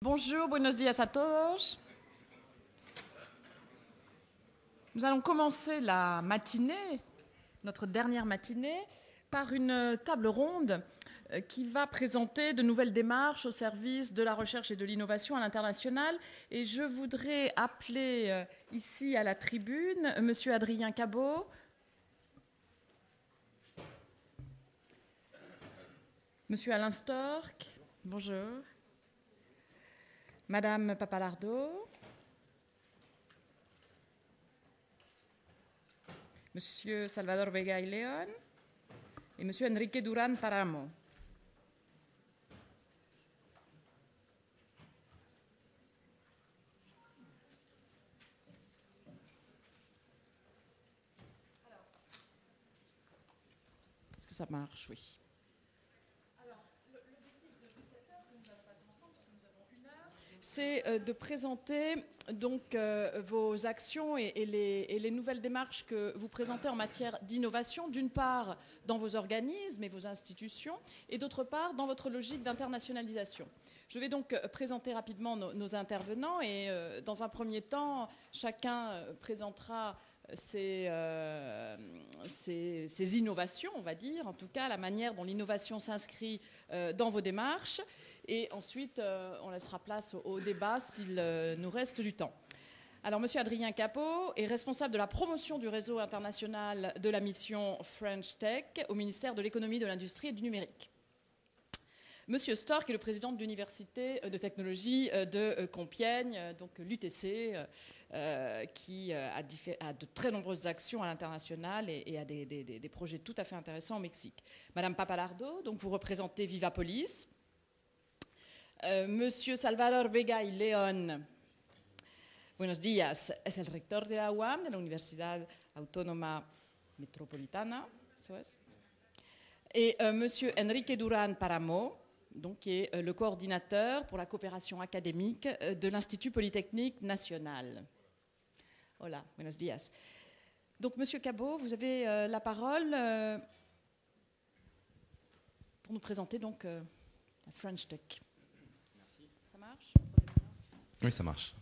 Bonjour, buenos días a todos. Nous allons commencer la matinée, notre dernière matinée, par une table ronde qui va présenter de nouvelles démarches au service de la recherche et de l'innovation à l'international. Et je voudrais appeler ici à la tribune M. Adrien Cabot, M. Alain Storck, bonjour, Madame Papalardo, Monsieur Salvador Vega y León et Monsieur Enrique Durán Paramo. Est-ce que ça marche? Oui. C'est de présenter donc vos actions et les nouvelles démarches que vous présentez en matière d'innovation, d'une part dans vos organismes et vos institutions, et d'autre part dans votre logique d'internationalisation. Je vais donc présenter rapidement nos intervenants et dans un premier temps, chacun présentera ces innovations, on va dire, en tout cas la manière dont l'innovation s'inscrit dans vos démarches. Et ensuite, on laissera place au débat s'il nous reste du temps. Alors, M. Adrien Cabot est responsable de la promotion du réseau international de la mission French Tech au ministère de l'économie, de l'industrie et du numérique. M. Storck est le président de l'université de technologie de Compiègne, donc l'UTC, qui a de très nombreuses actions à l'international et a des projets tout à fait intéressants au Mexique. Madame Papalardo, donc vous représentez Vivapolis. Monsieur Salvador Vega y León, buenos días, es el rector de la UAM, de la Universidad Autónoma Metropolitana, eso es. Et Monsieur Enrique Durán Paramo, donc, qui est le coordinateur pour la coopération académique de l'Institut Polytechnique National. Hola, buenos días. Donc, Monsieur Cabot, vous avez la parole pour nous présenter donc la French Tech. Oui, ça marche.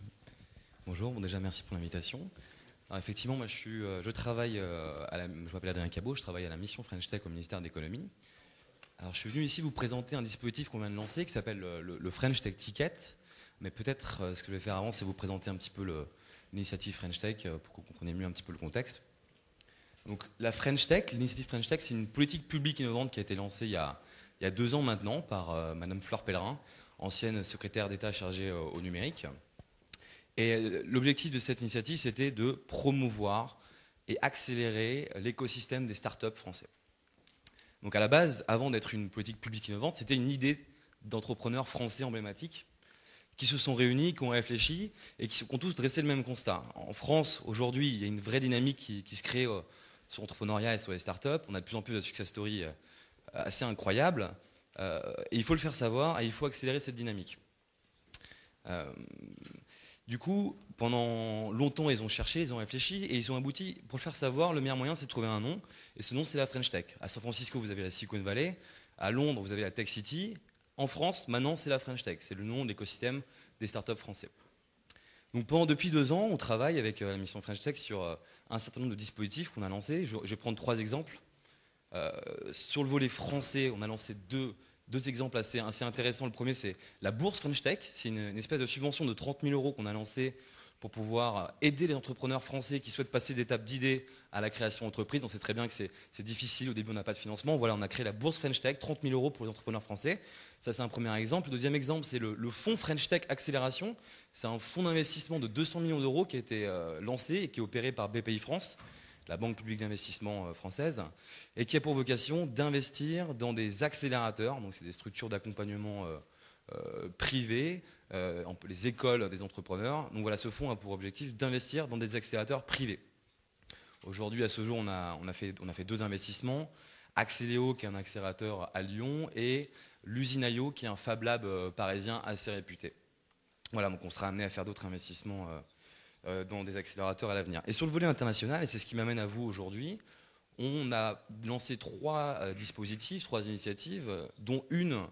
Bonjour, bon, déjà merci pour l'invitation. Alors effectivement, moi je travaille, je m'appelle Adrien Cabot, je travaille à la mission French Tech au ministère de l'économie. Alors je suis venu ici vous présenter un dispositif qu'on vient de lancer qui s'appelle le French Tech Ticket. Mais peut-être ce que je vais faire avant, c'est vous présenter un petit peu l'initiative French Tech pour que vous compreniez mieux un petit peu le contexte. Donc la French Tech, l'initiative French Tech, c'est une politique publique innovante qui a été lancée il y a 2 ans maintenant par Madame Fleur Pellerin, ancienne secrétaire d'État chargée au numérique. Et l'objectif de cette initiative, c'était de promouvoir et accélérer l'écosystème des startups français. Donc à la base, avant d'être une politique publique innovante, c'était une idée d'entrepreneurs français emblématiques qui se sont réunis, qui ont réfléchi et qui ont tous dressé le même constat. En France, aujourd'hui, il y a une vraie dynamique qui se crée sur l'entrepreneuriat et sur les startups. On a de plus en plus de success stories assez incroyables. Et il faut le faire savoir et il faut accélérer cette dynamique. Du coup, pendant longtemps, ils ont cherché, ils ont réfléchi et ils ont abouti. Pour le faire savoir, le meilleur moyen, c'est de trouver un nom. Et ce nom, c'est la French Tech. À San Francisco, vous avez la Silicon Valley. À Londres, vous avez la Tech City. En France, maintenant, c'est la French Tech. C'est le nom de l'écosystème des startups français. Donc, depuis 2 ans, on travaille avec la mission French Tech sur un certain nombre de dispositifs qu'on a lancés. Je vais prendre 3 exemples. Sur le volet français, on a lancé deux exemples assez intéressants. Le premier, c'est la bourse French Tech. C'est une espèce de subvention de 30 000 € qu'on a lancée pour pouvoir aider les entrepreneurs français qui souhaitent passer d'étape d'idée à la création d'entreprise. On sait très bien que c'est difficile. Au début, on n'a pas de financement. Voilà, on a créé la bourse French Tech, 30 000 € pour les entrepreneurs français. Ça, c'est un premier exemple. Le deuxième exemple, c'est le fonds French Tech Accélération. C'est un fonds d'investissement de 200 millions d'euros qui a été lancé et qui est opéré par BPI France, la Banque publique d'investissement française, et qui a pour vocation d'investir dans des accélérateurs, donc c'est des structures d'accompagnement privées, les écoles des entrepreneurs. Donc voilà, ce fonds a pour objectif d'investir dans des accélérateurs privés. Aujourd'hui, à ce jour, on a fait 2 investissements, Accéléo, qui est un accélérateur à Lyon, et l'usine IO, qui est un Fab Lab parisien assez réputé. Voilà, donc on sera amené à faire d'autres investissements dans des accélérateurs à l'avenir. Et sur le volet international, et c'est ce qui m'amène à vous aujourd'hui, on a lancé 3 dispositifs, 3 initiatives, dont une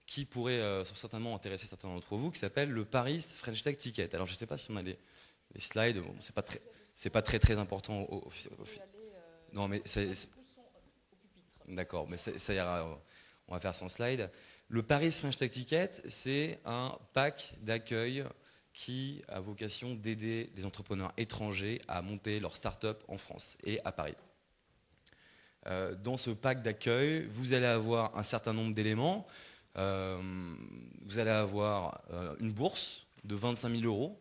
qui pourrait certainement intéresser certains d'entre vous, qui s'appelle le Paris French Tech Ticket. Alors je ne sais pas si on a les slides, bon, c'est pas très important. Non mais d'accord, mais ça ira, on va faire sans slide. Le Paris French Tech Ticket, c'est un pack d'accueil qui a vocation d'aider les entrepreneurs étrangers à monter leur start-up en France et à Paris. Dans ce pack d'accueil, vous allez avoir un certain nombre d'éléments. Vous allez avoir une bourse de 25 000 €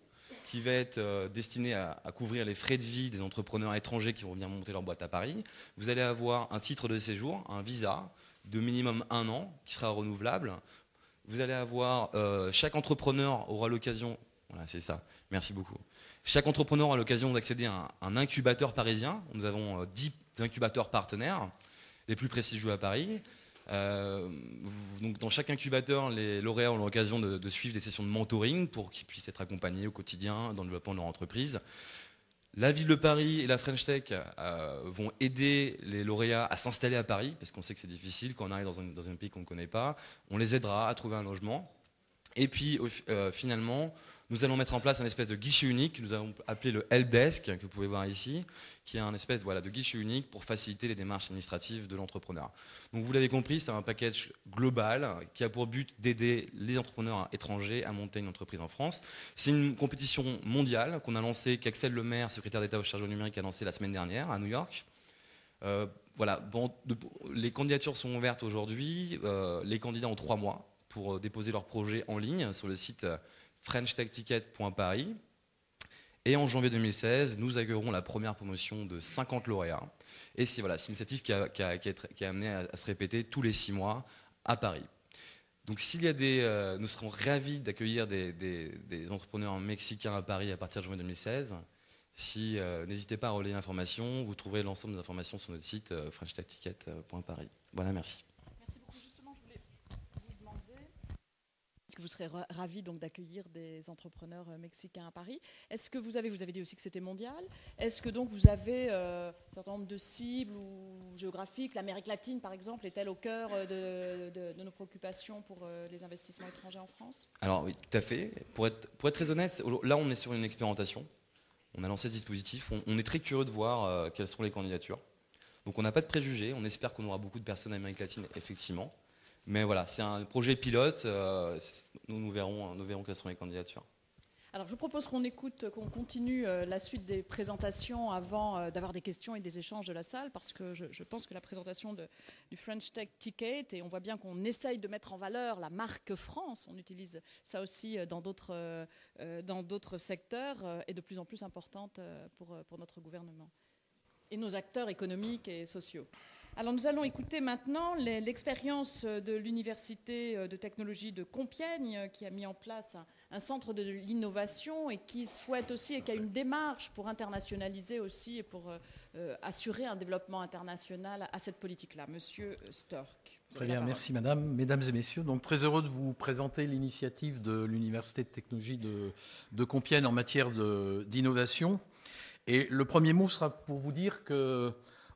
qui va être destinée à couvrir les frais de vie des entrepreneurs étrangers qui vont venir monter leur boîte à Paris. Vous allez avoir un titre de séjour, un visa de minimum 1 an qui sera renouvelable. Vous allez avoir, chaque entrepreneur aura l'occasion, voilà c'est ça, merci beaucoup. Chaque entrepreneur aura l'occasion d'accéder à un incubateur parisien. Nous avons 10 incubateurs partenaires, les plus prestigieux à Paris. Donc dans chaque incubateur, les lauréats ont l'occasion de suivre des sessions de mentoring pour qu'ils puissent être accompagnés au quotidien dans le développement de leur entreprise. La ville de Paris et la French Tech vont aider les lauréats à s'installer à Paris, parce qu'on sait que c'est difficile quand on arrive dans un pays qu'on ne connaît pas. On les aidera à trouver un logement. Et puis finalement, nous allons mettre en place un espèce de guichet unique que nous avons appelé le helpdesk, que vous pouvez voir ici, qui est un espèce de guichet unique pour faciliter les démarches administratives de l'entrepreneur. Donc vous l'avez compris, c'est un package global qui a pour but d'aider les entrepreneurs étrangers à monter une entreprise en France. C'est une compétition mondiale qu'on a lancée, qu'Axel Lemaire, secrétaire d'État au charge au numérique, a lancée la semaine dernière à New York. Les candidatures sont ouvertes aujourd'hui. Les candidats ont 3 mois pour déposer leur projet en ligne sur le site FrenchTechTicket.paris. Et en janvier 2016, nous accueillerons la première promotion de 50 lauréats. Et c'est une initiative qui a amené à se répéter tous les 6 mois à Paris. Donc nous serons ravis d'accueillir des entrepreneurs mexicains à Paris à partir de janvier 2016. N'hésitez pas à relayer l'information. Vous trouverez l'ensemble des informations sur notre site FrenchTechTicket.paris. Voilà, merci. Que vous serez ravis donc d'accueillir des entrepreneurs mexicains à Paris. Est-ce que vous avez dit aussi que c'était mondial? Est-ce que donc vous avez un certain nombre de cibles ou géographiques? L'Amérique latine, par exemple, est-elle au cœur de nos préoccupations pour les investissements étrangers en France? Alors oui, tout à fait. Pour être très honnête, là on est sur une expérimentation. On a lancé ce dispositif. On est très curieux de voir quelles seront les candidatures. Donc on n'a pas de préjugés. On espère qu'on aura beaucoup de personnes d'Amérique latine, effectivement. Mais voilà, c'est un projet pilote. Nous verrons quelles sont les candidatures. Alors, je vous propose qu'on continue la suite des présentations avant d'avoir des questions et des échanges de la salle, parce que je pense que la présentation du French Tech Ticket, et on voit bien qu'on essaye de mettre en valeur la marque France, on utilise ça aussi dans d'autres secteurs, est de plus en plus importante pour notre gouvernement et nos acteurs économiques et sociaux. Alors nous allons écouter maintenant l'expérience de l'Université de technologie de Compiègne qui a mis en place un centre de l'innovation et qui souhaite aussi et qui a une démarche pour internationaliser aussi et pour assurer un développement international à cette politique-là. Monsieur Stork. Très bien, merci madame. Mesdames et messieurs, donc très heureux de vous présenter l'initiative de l'Université de technologie de Compiègne en matière d'innovation. Et le premier mot sera pour vous dire que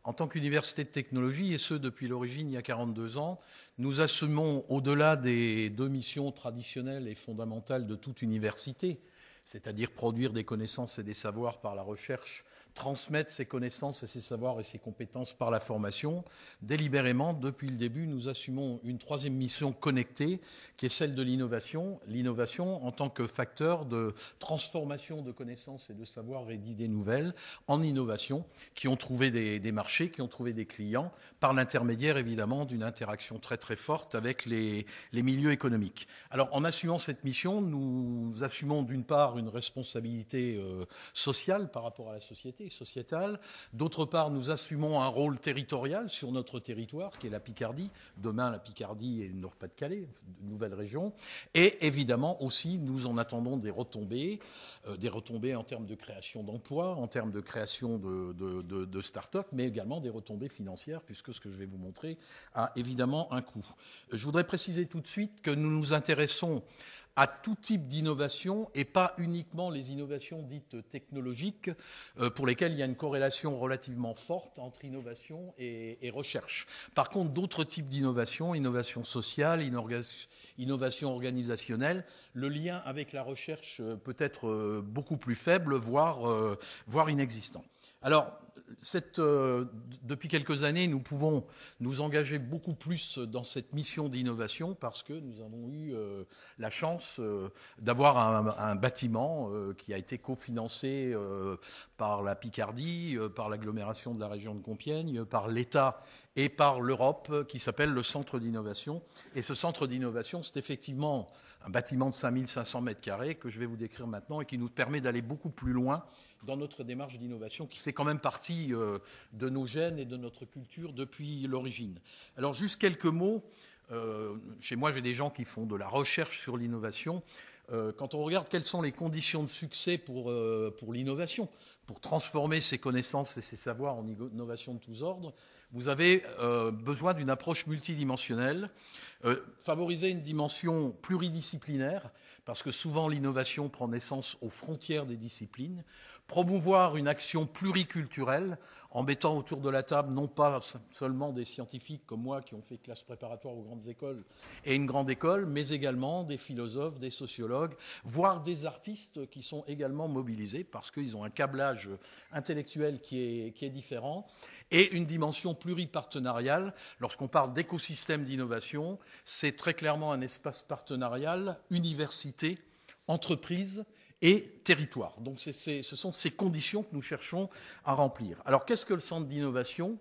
en tant qu'université de technologie, et ce depuis l'origine, il y a 42 ans, nous assumons, au-delà des 2 missions traditionnelles et fondamentales de toute université, c'est-à-dire produire des connaissances et des savoirs par la recherche, transmettre ces connaissances et ces savoirs et ces compétences par la formation. Délibérément, depuis le début, nous assumons une 3e mission connectée, qui est celle de l'innovation. L'innovation en tant que facteur de transformation de connaissances et de savoirs et d'idées nouvelles en innovation, qui ont trouvé des marchés, qui ont trouvé des clients, par l'intermédiaire évidemment d'une interaction très très forte avec les milieux économiques. Alors en assumant cette mission, nous assumons d'une part une responsabilité sociale par rapport à la société, sociétale. D'autre part, nous assumons un rôle territorial sur notre territoire, qui est la Picardie. Demain, la Picardie et le Nord-Pas-de-Calais, une nouvelle région. Et évidemment aussi, nous en attendons des retombées en termes de création d'emplois, en termes de création de start-up, mais également des retombées financières, puisque ce que je vais vous montrer a évidemment un coût. Je voudrais préciser tout de suite que nous nous intéressons à tout type d'innovation et pas uniquement les innovations dites technologiques pour lesquelles il y a une corrélation relativement forte entre innovation et recherche. Par contre, d'autres types d'innovation, innovation sociale, innovation organisationnelle, le lien avec la recherche peut être beaucoup plus faible, voire inexistant. Alors, depuis quelques années, nous pouvons nous engager beaucoup plus dans cette mission d'innovation parce que nous avons eu la chance d'avoir un bâtiment qui a été cofinancé par la Picardie, par l'agglomération de la région de Compiègne, par l'État et par l'Europe, qui s'appelle le Centre d'innovation. Et ce centre d'innovation, c'est effectivement un bâtiment de 5500 mètres carrés que je vais vous décrire maintenant et qui nous permet d'aller beaucoup plus loin dans notre démarche d'innovation qui fait quand même partie de nos gènes et de notre culture depuis l'origine. Alors juste quelques mots. Chez moi, j'ai des gens qui font de la recherche sur l'innovation. Quand on regarde quelles sont les conditions de succès pour l'innovation, pour transformer ses connaissances et ses savoirs en innovation de tous ordres, vous avez besoin d'une approche multidimensionnelle, favoriser une dimension pluridisciplinaire, parce que souvent l'innovation prend naissance aux frontières des disciplines, promouvoir une action pluriculturelle en mettant autour de la table non pas seulement des scientifiques comme moi qui ont fait classe préparatoire aux grandes écoles et une grande école, mais également des philosophes, des sociologues, voire des artistes qui sont également mobilisés parce qu'ils ont un câblage intellectuel qui est différent et une dimension pluripartenariale. Lorsqu'on parle d'écosystème d'innovation, c'est très clairement un espace partenarial, université, entreprise, et territoire. Donc ce sont ces conditions que nous cherchons à remplir. Alors qu'est-ce que le centre d'innovation ?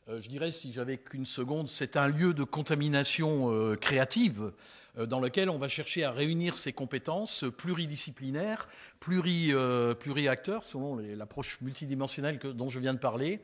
Je dirais, si j'avais qu'une seconde, c'est un lieu de contamination créative dans lequel on va chercher à réunir ces compétences pluridisciplinaires, pluri-acteurs, selon l'approche multidimensionnelle dont je viens de parler.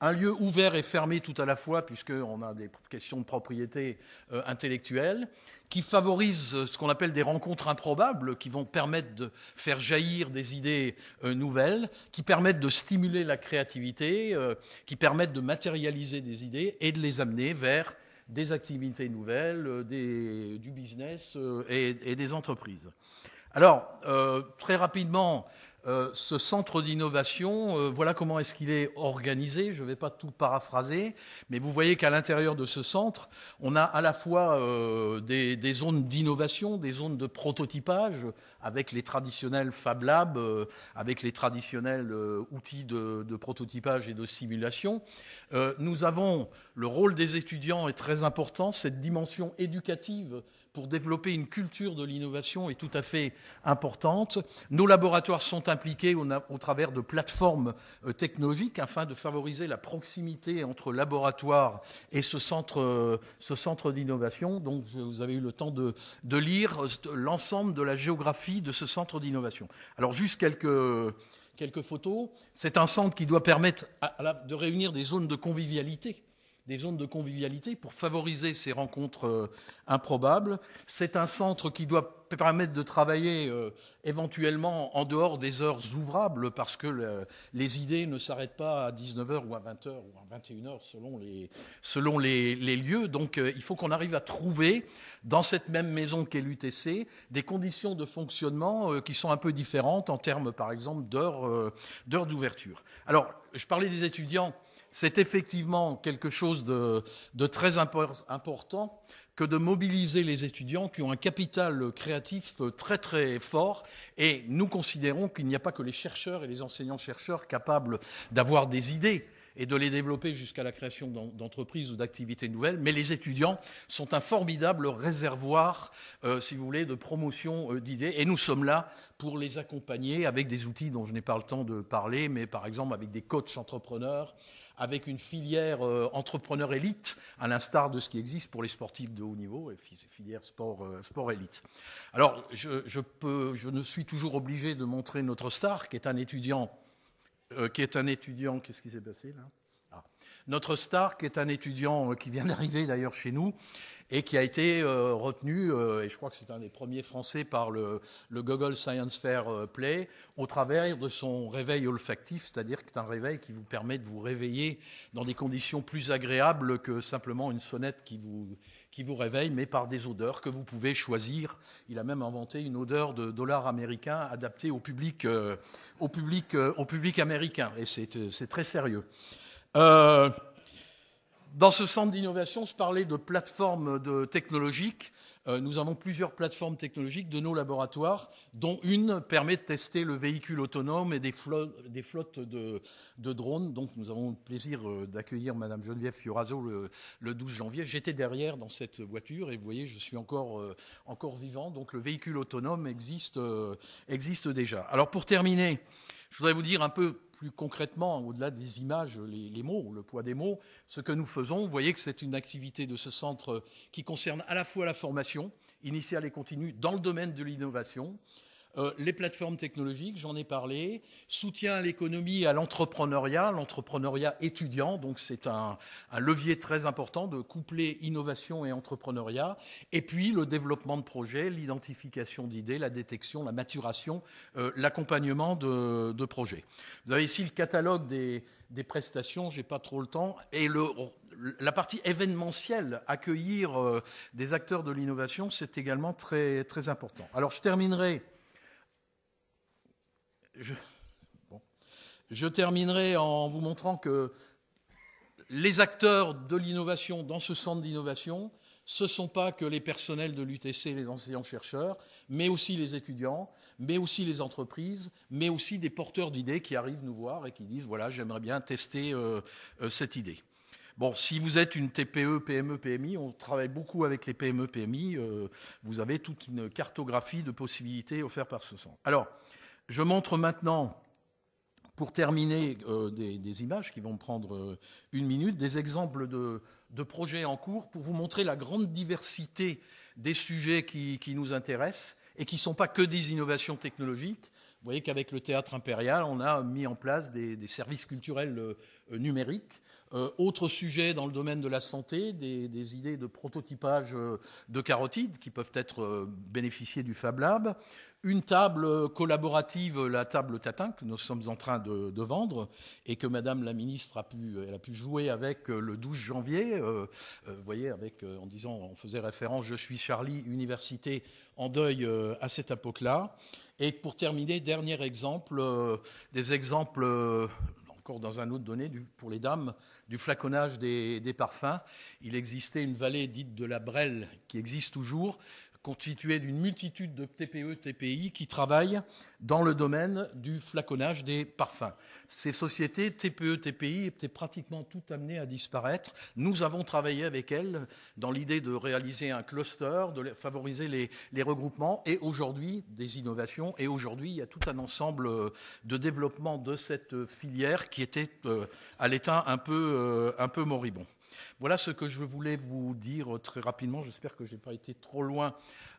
Un lieu ouvert et fermé tout à la fois, puisqu'on a des questions de propriété intellectuelle, qui favorise ce qu'on appelle des rencontres improbables, qui vont permettre de faire jaillir des idées nouvelles, qui permettent de stimuler la créativité, qui permettent de matérialiser des idées et de les amener vers des activités nouvelles, du business et des entreprises. Alors, très rapidement, ce centre d'innovation, voilà comment est-ce qu'il est organisé. Je ne vais pas tout paraphraser, mais vous voyez qu'à l'intérieur de ce centre, on a à la fois des zones d'innovation, des zones de prototypage, avec les traditionnels Fab Labs, avec les traditionnels outils de prototypage et de simulation. Nous avons, le rôle des étudiants est très important, cette dimension éducative pour développer une culture de l'innovation est tout à fait importante. Nos laboratoires sont impliqués au travers de plateformes technologiques afin de favoriser la proximité entre laboratoires et ce centre d'innovation. Donc, vous avez eu le temps de lire l'ensemble de la géographie de ce centre d'innovation. Alors, juste quelques photos. C'est un centre qui doit permettre de réunir des zones de convivialité. Pour favoriser ces rencontres improbables. C'est un centre qui doit permettre de travailler éventuellement en dehors des heures ouvrables parce que les idées ne s'arrêtent pas à 19h ou à 20h ou à 21h selon les lieux. Donc il faut qu'on arrive à trouver dans cette même maison qu'est l'UTC des conditions de fonctionnement qui sont un peu différentes en termes par exemple d'heures d'ouverture. Alors je parlais des étudiants. C'est effectivement quelque chose de très important que de mobiliser les étudiants qui ont un capital créatif très très fort. Et nous considérons qu'il n'y a pas que les chercheurs et les enseignants-chercheurs capables d'avoir des idées et de les développer jusqu'à la création d'entreprises ou d'activités nouvelles, mais les étudiants sont un formidable réservoir, si vous voulez, de promotion d'idées. Et nous sommes là pour les accompagner avec des outils dont je n'ai pas le temps de parler, mais par exemple avec des coachs entrepreneurs, avec une filière entrepreneur élite, à l'instar de ce qui existe pour les sportifs de haut niveau, et filière sport élite. Alors, je ne suis toujours obligé de montrer notre star, qui est un étudiant. Qu'est-ce qui s'est passé là ? Notre star, qui est un étudiant qui vient d'arriver d'ailleurs chez nous, et qui a été retenu, et je crois que c'est un des premiers Français par le Google Science Fair Play, au travers de son réveil olfactif, c'est-à-dire que c'est un réveil qui vous permet de vous réveiller dans des conditions plus agréables que simplement une sonnette qui qui vous réveille, mais par des odeurs que vous pouvez choisir. Il a même inventé une odeur de dollar américain adaptée au public américain, et c'est très sérieux. Dans ce centre d'innovation, je parlais de plateformes technologiques. Nous avons plusieurs plateformes technologiques de nos laboratoires, dont une permet de tester le véhicule autonome et des flottes de drones. Donc nous avons le plaisir d'accueillir Madame Geneviève Fioraso le 12 janvier. J'étais derrière dans cette voiture et vous voyez, je suis encore vivant. Donc le véhicule autonome existe déjà. Alors pour terminer, je voudrais vous dire un peu plus concrètement, au-delà des images, les mots, le poids des mots, ce que nous faisons. Vous voyez que c'est une activité de ce centre qui concerne à la fois la formation initiale et continue dans le domaine de l'innovation, les plateformes technologiques, j'en ai parlé, soutien à l'économie et à l'entrepreneuriat étudiant, donc c'est un levier très important de coupler innovation et entrepreneuriat, et puis le développement de projets, l'identification d'idées, la détection, la maturation, l'accompagnement de projets. Vous avez ici le catalogue des prestations, je n'ai pas trop le temps, et la partie événementielle, accueillir des acteurs de l'innovation, c'est également très, très important. Alors je terminerai... Je terminerai en vous montrant que les acteurs de l'innovation dans ce centre d'innovation, ce ne sont pas que les personnels de l'UTC, les enseignants-chercheurs, mais aussi les étudiants, mais aussi les entreprises, mais aussi des porteurs d'idées qui arrivent nous voir et qui disent « voilà, j'aimerais bien tester cette idée ». Bon, si vous êtes une TPE, PME, PMI, on travaille beaucoup avec les PME, PMI, vous avez toute une cartographie de possibilités offertes par ce centre. Alors, je montre maintenant, pour terminer, des images qui vont me prendre une minute, des exemples de projets en cours pour vous montrer la grande diversité des sujets qui nous intéressent et qui ne sont pas que des innovations technologiques. Vous voyez qu'avec le Théâtre Impérial, on a mis en place des services culturels numériques. Autre sujet dans le domaine de la santé, des idées de prototypage de carotides qui peuvent être bénéficier du Fab Lab. Une table collaborative, la table Tatin, que nous sommes en train de vendre et que Madame la Ministre a pu jouer avec le 12 janvier. Vous voyez, en disant, on faisait référence, je suis Charlie, université en deuil à cette époque-là. Et pour terminer, dernier exemple, des exemples, encore dans un autre donné, pour les dames, du flaconnage des parfums. Il existait une vallée dite de la Brelle, qui existe toujours, constituée d'une multitude de TPE, TPI qui travaillent dans le domaine du flaconnage des parfums. Ces sociétés TPE, TPI étaient pratiquement toutes amenées à disparaître. Nous avons travaillé avec elles dans l'idée de réaliser un cluster, de favoriser les regroupements et aujourd'hui des innovations. Et aujourd'hui, il y a tout un ensemble de développement de cette filière qui était à l'état un peu moribond. Voilà ce que je voulais vous dire très rapidement. J'espère que je n'ai pas été trop loin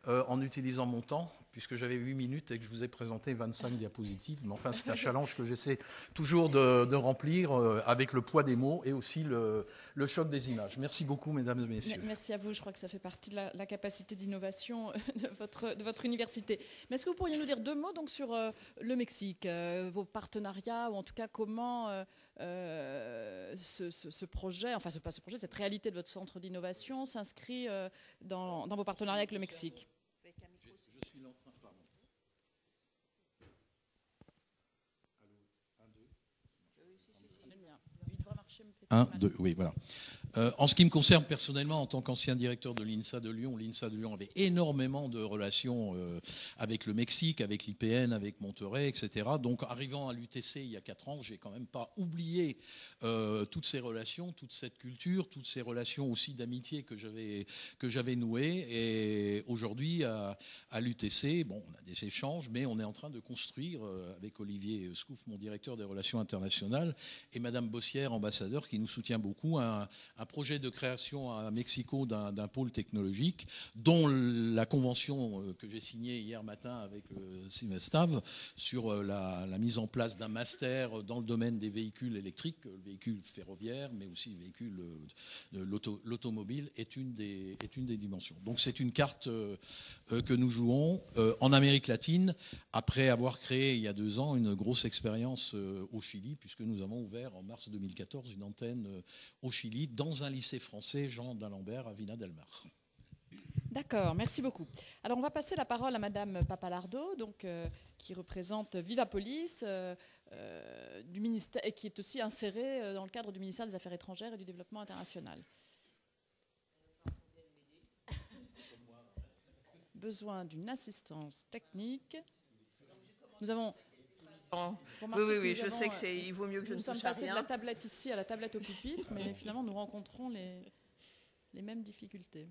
en utilisant mon temps, puisque j'avais 8 minutes et que je vous ai présenté 25 diapositives. Mais enfin, c'est un challenge que j'essaie toujours de remplir avec le poids des mots et aussi le choc des images. Merci beaucoup, mesdames et messieurs. Merci à vous. Je crois que ça fait partie de la capacité d'innovation de votre université. Mais est-ce que vous pourriez nous dire 2 mots donc, sur le Mexique, vos partenariats, ou en tout cas comment... ce projet, enfin pas ce projet, cette réalité de votre centre d'innovation s'inscrit dans vos partenariats avec le Mexique. Je suis en train, pardon. 1, 2, oui, voilà. En ce qui me concerne personnellement, en tant qu'ancien directeur de l'INSA de Lyon avait énormément de relations avec le Mexique, avec l'IPN, avec Monterrey, etc. Donc, arrivant à l'UTC il y a 4 ans, j'ai quand même pas oublié toutes ces relations, toute cette culture, toutes ces relations aussi d'amitié que j'avais nouées. Et aujourd'hui, à l'UTC, bon, on a des échanges, mais on est en train de construire, avec Olivier Scouf, mon directeur des relations internationales, et Madame Bossière, ambassadeur, qui nous soutient beaucoup, un projet de création à Mexico d'un pôle technologique dont la convention que j'ai signée hier matin avec le CIMESTAV sur la mise en place d'un master dans le domaine des véhicules électriques, le véhicule ferroviaire, mais aussi le véhicule l'automobile est une des dimensions. Donc c'est une carte que nous jouons en Amérique latine après avoir créé il y a 2 ans une grosse expérience au Chili, puisque nous avons ouvert en mars 2014 une antenne au Chili dans un lycée français Jean d'Alembert à Vina del Mar. D'accord, merci beaucoup. Alors, on va passer la parole à Madame Papalardo, donc, qui représente Vivapolis, du ministère, et qui est aussi insérée dans le cadre du ministère des Affaires étrangères et du Développement international. Besoin d'une assistance technique. Nous avons... Oui, je sais qu'il vaut mieux que je ne touche à rien. Nous sommes passés de la tablette ici à la tablette au pupitre, mais finalement, nous rencontrons les mêmes difficultés.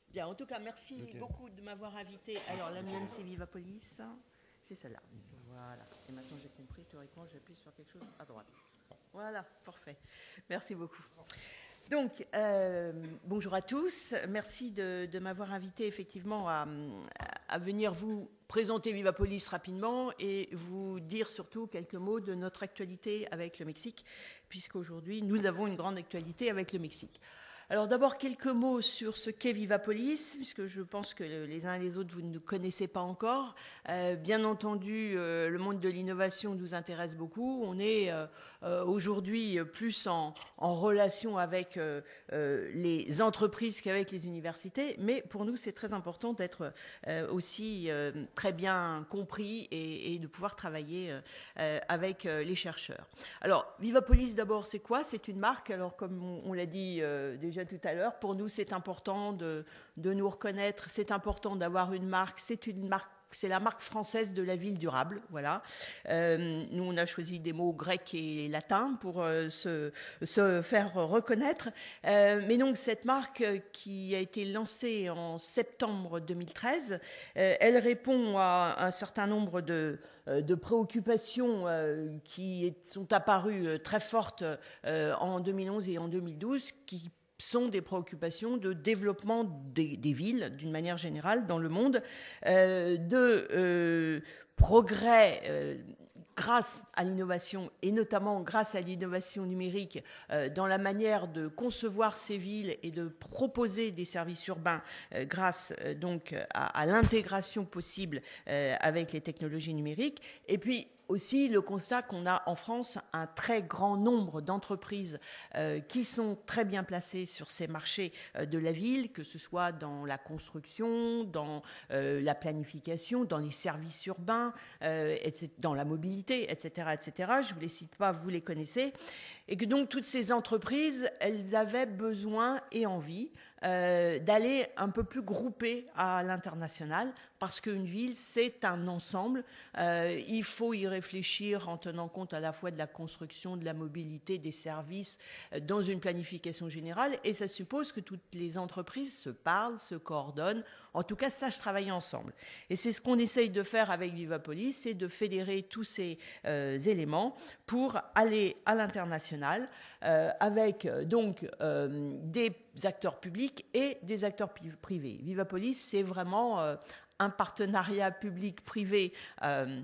Bien, en tout cas, merci beaucoup de m'avoir invité. Alors, la mienne, c'est Vivapolis. C'est celle-là. Voilà. Et maintenant, j'ai compris, théoriquement, j'appuie sur quelque chose à droite. Voilà, parfait. Merci beaucoup. Donc, bonjour à tous. Merci de m'avoir invité, effectivement, à venir vous présenter Vivapolis rapidement et vous dire surtout quelques mots de notre actualité avec le Mexique, puisqu'aujourd'hui, nous avons une grande actualité avec le Mexique. Alors d'abord quelques mots sur ce qu'est Vivapolis, puisque je pense que les uns et les autres vous ne connaissez pas encore. Bien entendu, le monde de l'innovation nous intéresse beaucoup. On est aujourd'hui plus en relation avec les entreprises qu'avec les universités, mais pour nous c'est très important d'être aussi très bien compris et de pouvoir travailler avec les chercheurs. Alors Vivapolis d'abord c'est quoi? C'est une marque, alors comme on l'a dit déjà tout à l'heure, pour nous c'est important de nous reconnaître, c'est important d'avoir une marque, c'est la marque française de la ville durable, voilà. Nous, on a choisi des mots grecs et latins pour se faire reconnaître. Mais donc, cette marque qui a été lancée en septembre 2013, elle répond à un certain nombre de préoccupations qui sont apparues très fortes en 2011 et en 2012, qui sont des préoccupations de développement des villes, d'une manière générale, dans le monde, de progrès grâce à l'innovation, et notamment grâce à l'innovation numérique, dans la manière de concevoir ces villes et de proposer des services urbains grâce donc à l'intégration possible avec les technologies numériques. Et puis, aussi le constat qu'on a en France un très grand nombre d'entreprises qui sont très bien placées sur ces marchés de la ville, que ce soit dans la construction, dans la planification, dans les services urbains, dans la mobilité, etc., etc. Je ne vous les cite pas, vous les connaissez. Et que donc toutes ces entreprises, elles avaient besoin et envie d'aller un peu plus groupées à l'international, parce qu'une ville, c'est un ensemble. Il faut y réfléchir en tenant compte à la fois de la construction, de la mobilité, des services, dans une planification générale. Et ça suppose que toutes les entreprises se parlent, se coordonnent, en tout cas sachent travailler ensemble. Et c'est ce qu'on essaye de faire avec Vivapolis, c'est de fédérer tous ces éléments pour aller à l'international avec donc des acteurs publics et des acteurs privés. Vivapolis, c'est vraiment un partenariat public-privé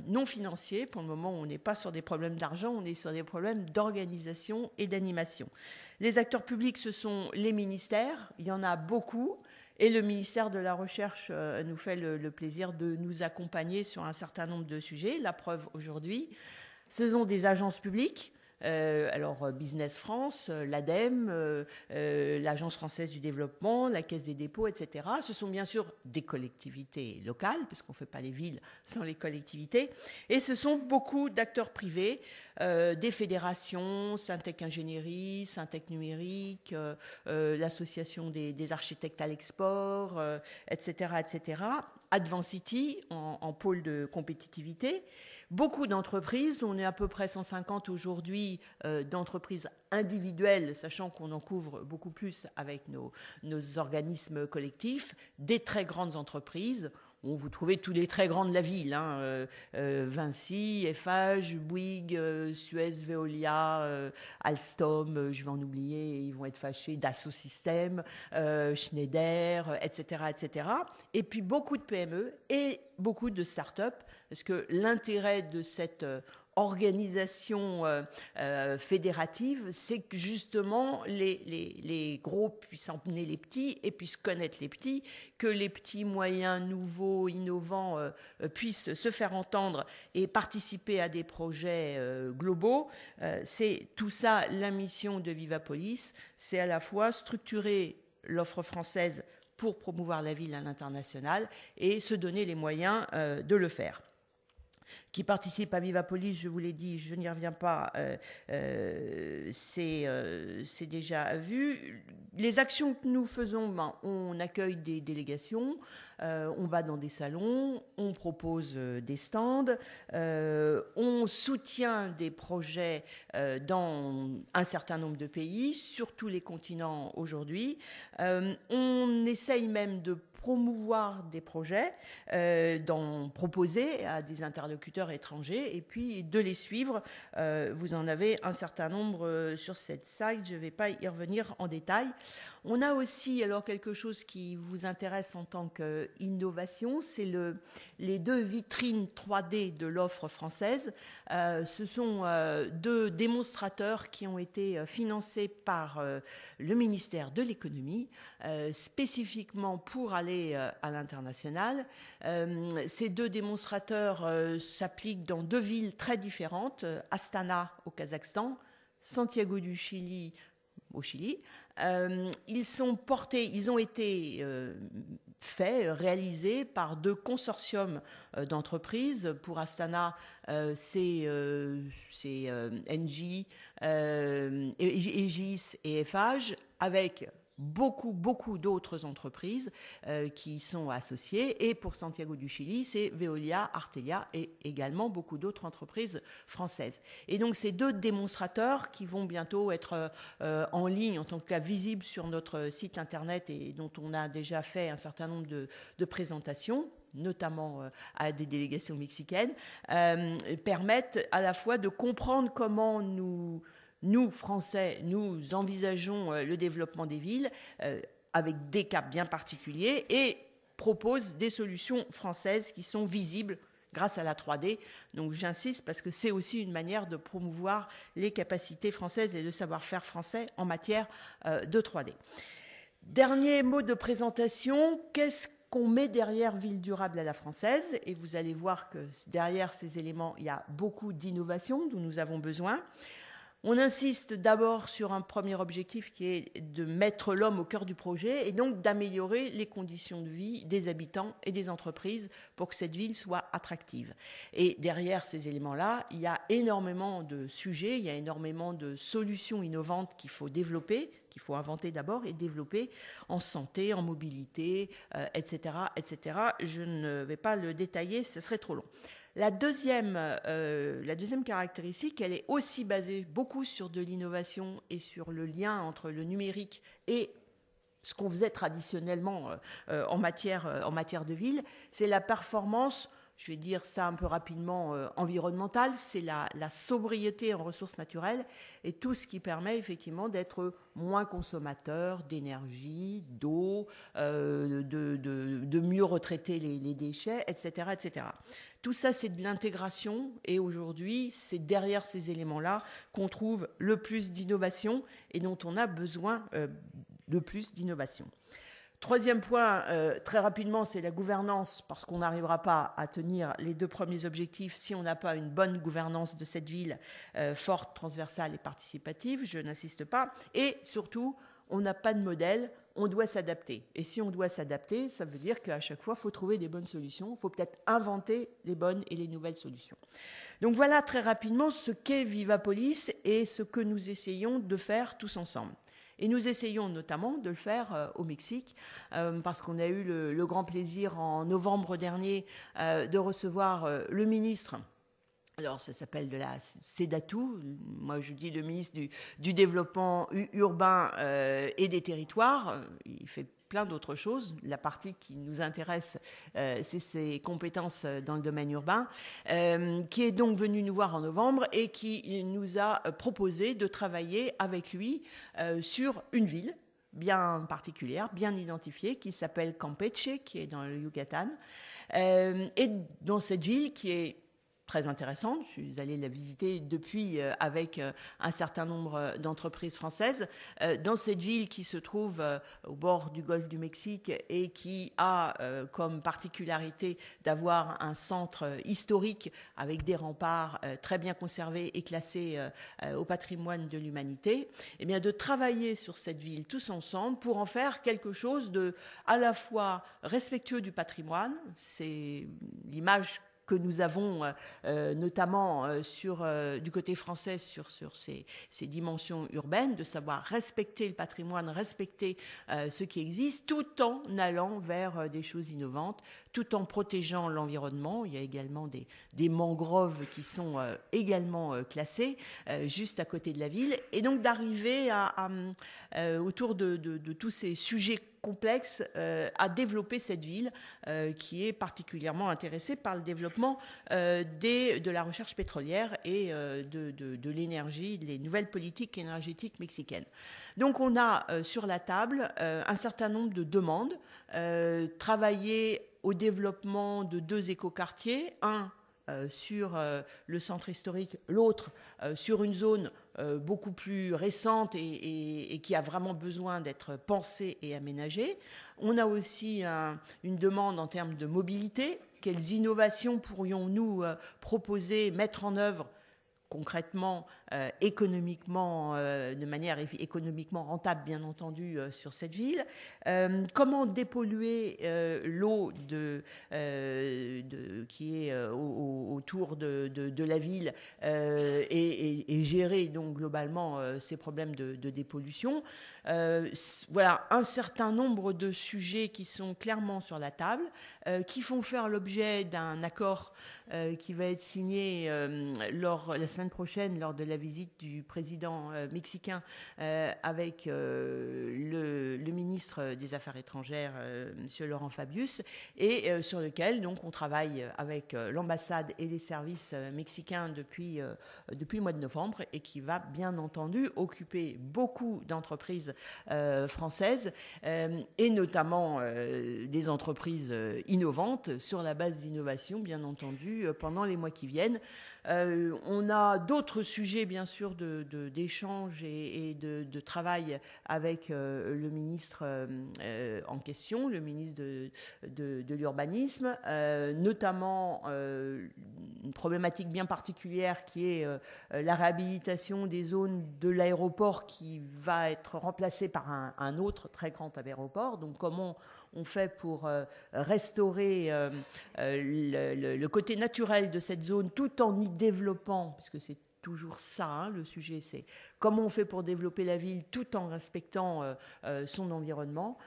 non financier. Pour le moment, on n'est pas sur des problèmes d'argent, on est sur des problèmes d'organisation et d'animation. Les acteurs publics, ce sont les ministères, il y en a beaucoup, et le ministère de la Recherche nous fait le plaisir de nous accompagner sur un certain nombre de sujets. La preuve aujourd'hui, ce sont des agences publiques. Alors Business France, l'ADEME, l'Agence française du développement, la Caisse des dépôts, etc. Ce sont bien sûr des collectivités locales, puisqu'on ne fait pas les villes sans les collectivités, et ce sont beaucoup d'acteurs privés, des fédérations, Syntec Ingénierie, Syntec Numérique, l'Association des architectes à l'export, etc., etc., Advancity en pôle de compétitivité. Beaucoup d'entreprises, on est à peu près 150 aujourd'hui d'entreprises individuelles, sachant qu'on en couvre beaucoup plus avec nos organismes collectifs, des très grandes entreprises. Vous trouvez tous les très grands de la ville, hein, Vinci, Eiffage, Bouygues, Suez, Veolia, Alstom, je vais en oublier, ils vont être fâchés, Dassault Systèmes, Schneider, etc., etc. Et puis beaucoup de PME et beaucoup de start-up, parce que l'intérêt de cette organisation fédérative, c'est que justement les gros puissent emmener les petits et puissent connaître les petits, que les petits, moyens, nouveaux, innovants puissent se faire entendre et participer à des projets globaux. C'est tout ça la mission de Vivapolis, c'est à la fois structurer l'offre française pour promouvoir la ville à l'international et se donner les moyens de le faire. Qui participe à Vivapolis, je vous l'ai dit, je n'y reviens pas, c'est déjà vu. Les actions que nous faisons, on accueille des délégations, on va dans des salons, on propose des stands, on soutient des projets dans un certain nombre de pays, sur tous les continents aujourd'hui. On essaye même de promouvoir des projets, d'en proposer à des interlocuteurs étrangers et puis de les suivre. Vous en avez un certain nombre sur cette slide, je ne vais pas y revenir en détail. On a aussi alors quelque chose qui vous intéresse en tant qu'innovation, c'est les 2 vitrines 3D de l'offre française. Ce sont 2 démonstrateurs qui ont été financés par le ministère de l'économie, spécifiquement pour aller à l'international. Ces 2 démonstrateurs s'appliquent dans 2 villes très différentes, Astana au Kazakhstan, Santiago du Chili au Chili. Ils ont été réalisés par 2 consortiums d'entreprises. Pour Astana, c'est Engie, Aegis et Eiffage, avec beaucoup d'autres entreprises qui sont associées. Et pour Santiago du Chili, c'est Veolia, Artelia et également beaucoup d'autres entreprises françaises. Et donc ces 2 démonstrateurs qui vont bientôt être en ligne, en tant que cas visibles sur notre site internet et dont on a déjà fait un certain nombre de présentations, notamment à des délégations mexicaines, permettent à la fois de comprendre comment nous, Français, nous envisageons le développement des villes avec des cas bien particuliers et proposent des solutions françaises qui sont visibles grâce à la 3D. Donc j'insiste parce que c'est aussi une manière de promouvoir les capacités françaises et le savoir-faire français en matière de 3D. Dernier mot de présentation, qu'est-ce qu'on met derrière ville durable à la française? Et vous allez voir que derrière ces éléments, il y a beaucoup d'innovation dont nous avons besoin. On insiste d'abord sur un premier objectif qui est de mettre l'homme au cœur du projet et donc d'améliorer les conditions de vie des habitants et des entreprises pour que cette ville soit attractive. Et derrière ces éléments-là, il y a énormément de sujets, il y a énormément de solutions innovantes qu'il faut développer, qu'il faut inventer d'abord et développer en santé, en mobilité, etc., etc. Je ne vais pas le détailler, ce serait trop long. La deuxième caractéristique, elle est aussi basée beaucoup sur de l'innovation et sur le lien entre le numérique et ce qu'on faisait traditionnellement en matière de ville, c'est la performance, je vais dire ça un peu rapidement, environnementale, c'est la sobriété en ressources naturelles et tout ce qui permet effectivement d'être moins consommateur d'énergie, d'eau, de mieux retraiter les déchets, etc., etc. Tout ça, c'est de l'intégration et aujourd'hui, c'est derrière ces éléments-là qu'on trouve le plus d'innovation et dont on a besoin le plus d'innovation. Troisième point, très rapidement, c'est la gouvernance, parce qu'on n'arrivera pas à tenir les 2 premiers objectifs si on n'a pas une bonne gouvernance de cette ville forte, transversale et participative, je n'insiste pas. Et surtout, on n'a pas de modèle, on doit s'adapter. Et si on doit s'adapter, ça veut dire qu'à chaque fois, il faut trouver des bonnes solutions, il faut peut-être inventer les bonnes et les nouvelles solutions. Donc voilà très rapidement ce qu'est Vivapolis et ce que nous essayons de faire tous ensemble. Et nous essayons notamment de le faire au Mexique, parce qu'on a eu le grand plaisir en novembre dernier de recevoir le ministre. Alors, ça s'appelle de la SEDATU, moi je dis le ministre du Développement urbain et des territoires. Il fait plein d'autres choses. La partie qui nous intéresse, c'est ses compétences dans le domaine urbain, qui est donc venu nous voir en novembre et qui nous a proposé de travailler avec lui sur une ville bien particulière, bien identifiée, qui s'appelle Campeche, qui est dans le Yucatan. Et dans cette ville qui est très intéressante. Je suis allée la visiter depuis avec un certain nombre d'entreprises françaises. Dans cette ville qui se trouve au bord du golfe du Mexique et qui a comme particularité d'avoir un centre historique avec des remparts très bien conservés et classés au patrimoine de l'humanité, eh bien de travailler sur cette ville tous ensemble pour en faire quelque chose de à la fois respectueux du patrimoine, c'est l'image que nous avons notamment du côté français sur ces dimensions urbaines, de savoir respecter le patrimoine, respecter ce qui existe, tout en allant vers des choses innovantes, tout en protégeant l'environnement. Il y a également des mangroves qui sont également classées juste à côté de la ville. Et donc d'arriver autour de tous ces sujets complexes à développer cette ville qui est particulièrement intéressée par le développement de la recherche pétrolière et de l'énergie, des nouvelles politiques énergétiques mexicaines. Donc on a sur la table un certain nombre de demandes, travailler au développement de 2 écoquartiers, un sur le centre historique, l'autre sur une zone beaucoup plus récente et qui a vraiment besoin d'être pensée et aménagée. On a aussi une demande en termes de mobilité. Quelles innovations pourrions-nous proposer, mettre en œuvre concrètement, économiquement, de manière économiquement rentable, bien entendu, sur cette ville. Comment dépolluer l'eau qui est autour de la ville et gérer donc globalement ces problèmes de dépollution. Voilà un certain nombre de sujets qui sont clairement sur la table, qui font faire l'objet d'un accord qui va être signé la semaine prochaine lors de la visite du président mexicain avec le ministre des Affaires étrangères, M. Laurent Fabius, et sur lequel donc on travaille avec l'ambassade et les services mexicains depuis le mois de novembre et qui va bien entendu occuper beaucoup d'entreprises françaises et notamment des entreprises innovantes sur la base d'innovation, bien entendu, pendant les mois qui viennent. On a d'autres sujets, bien sûr, d'échange et de travail avec le ministre en question, le ministre de l'urbanisme, notamment une problématique bien particulière qui est la réhabilitation des zones de l'aéroport qui va être remplacée par un autre très grand aéroport. Donc comment on fait pour restaurer le côté naturel de cette zone tout en y développant, parce que c'est toujours ça, hein, le sujet, c'est comment on fait pour développer la ville tout en respectant son environnement.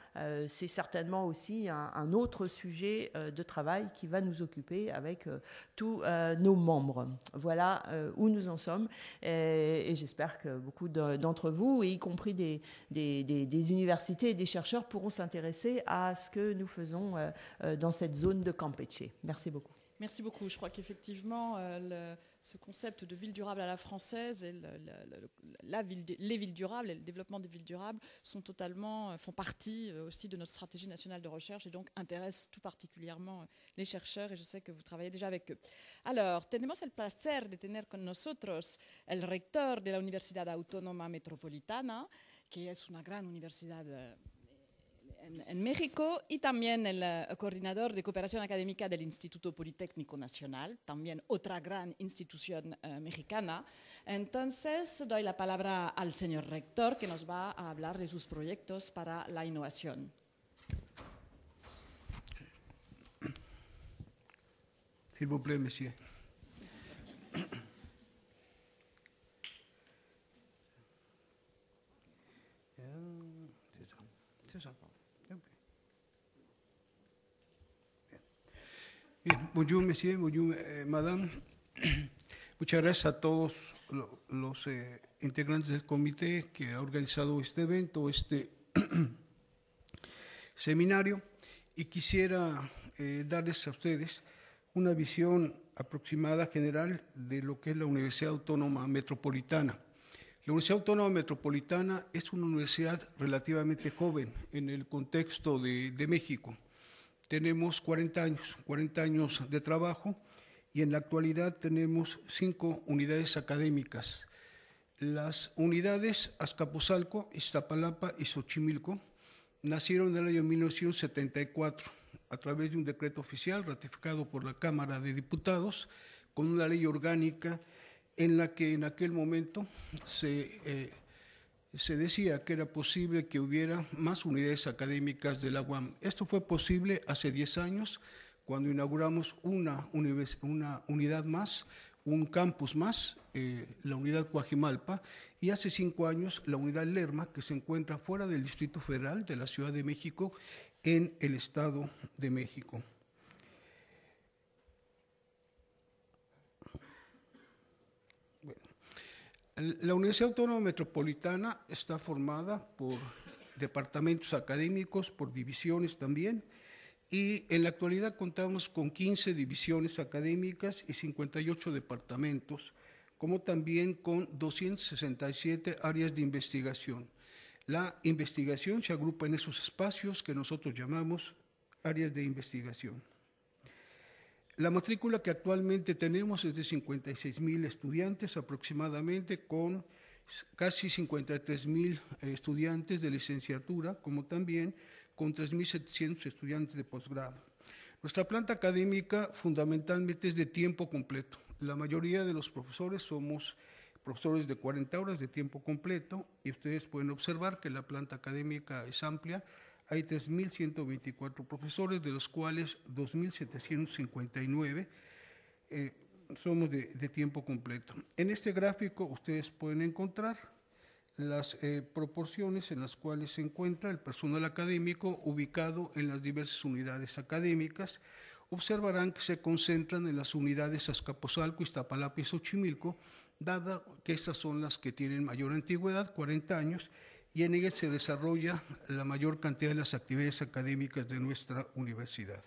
C'est certainement aussi un autre sujet de travail qui va nous occuper avec tous nos membres. Voilà où nous en sommes et j'espère que beaucoup d'entre vous, y compris des universités et des chercheurs, pourront s'intéresser à ce que nous faisons dans cette zone de Campeche. Merci beaucoup. Merci beaucoup. Je crois qu'effectivement, ce concept de ville durable à la française et les villes durables et le développement des villes durables font partie aussi de notre stratégie nationale de recherche et donc intéressent tout particulièrement les chercheurs et je sais que vous travaillez déjà avec eux. Alors, tenemos el placer de tener con nosotros el rector de la Universidad Autónoma Metropolitana, que es una gran universidad en México, y también el coordinador de cooperación académica del Instituto Politécnico Nacional, también otra gran institución mexicana. Entonces, doy la palabra al señor rector, que nos va a hablar de sus proyectos para la innovación. S'il vous plaît, monsieur. C'est ça. Bien. Bonjour, monsieur, bonjour, madame. Muchas gracias a todos los integrantes del comité que ha organizado este evento, este seminario, y quisiera darles a ustedes una visión aproximada general de lo que es la Universidad Autónoma Metropolitana. La Universidad Autónoma Metropolitana es una universidad relativamente joven en el contexto de México. Tenemos 40 años de trabajo y en la actualidad tenemos 5 unidades académicas. Las unidades Azcapotzalco, Iztapalapa y Xochimilco nacieron en el año 1974 a través de un decreto oficial ratificado por la Cámara de Diputados con una ley orgánica en la que en aquel momento se decía que era posible que hubiera más unidades académicas de la UAM. Esto fue posible hace 10 años, cuando inauguramos una unidad más, un campus más, la unidad Coajimalpa, y hace 5 años la unidad Lerma, que se encuentra fuera del Distrito Federal de la Ciudad de México, en el Estado de México. La Universidad Autónoma Metropolitana está formada por departamentos académicos, por divisiones también, y en la actualidad contamos con 15 divisiones académicas y 58 departamentos, como también con 267 áreas de investigación. La investigación se agrupa en esos espacios que nosotros llamamos áreas de investigación. La matrícula que actualmente tenemos es de 56,000 estudiantes aproximadamente, con casi 53,000 estudiantes de licenciatura, como también con 3,700 estudiantes de posgrado. Nuestra planta académica fundamentalmente es de tiempo completo. La mayoría de los profesores somos profesores de 40 horas de tiempo completo, y ustedes pueden observar que la planta académica es amplia. Hay 3,124 profesores, de los cuales 2,759 somos de tiempo completo. En este gráfico ustedes pueden encontrar las proporciones en las cuales se encuentra el personal académico ubicado en las diversas unidades académicas. Observarán que se concentran en las unidades Azcapotzalco, Iztapalapa y Xochimilco, dado que estas son las que tienen mayor antigüedad, 40 años, y en ellas se desarrolla la mayor cantidad de las actividades académicas de nuestra universidad.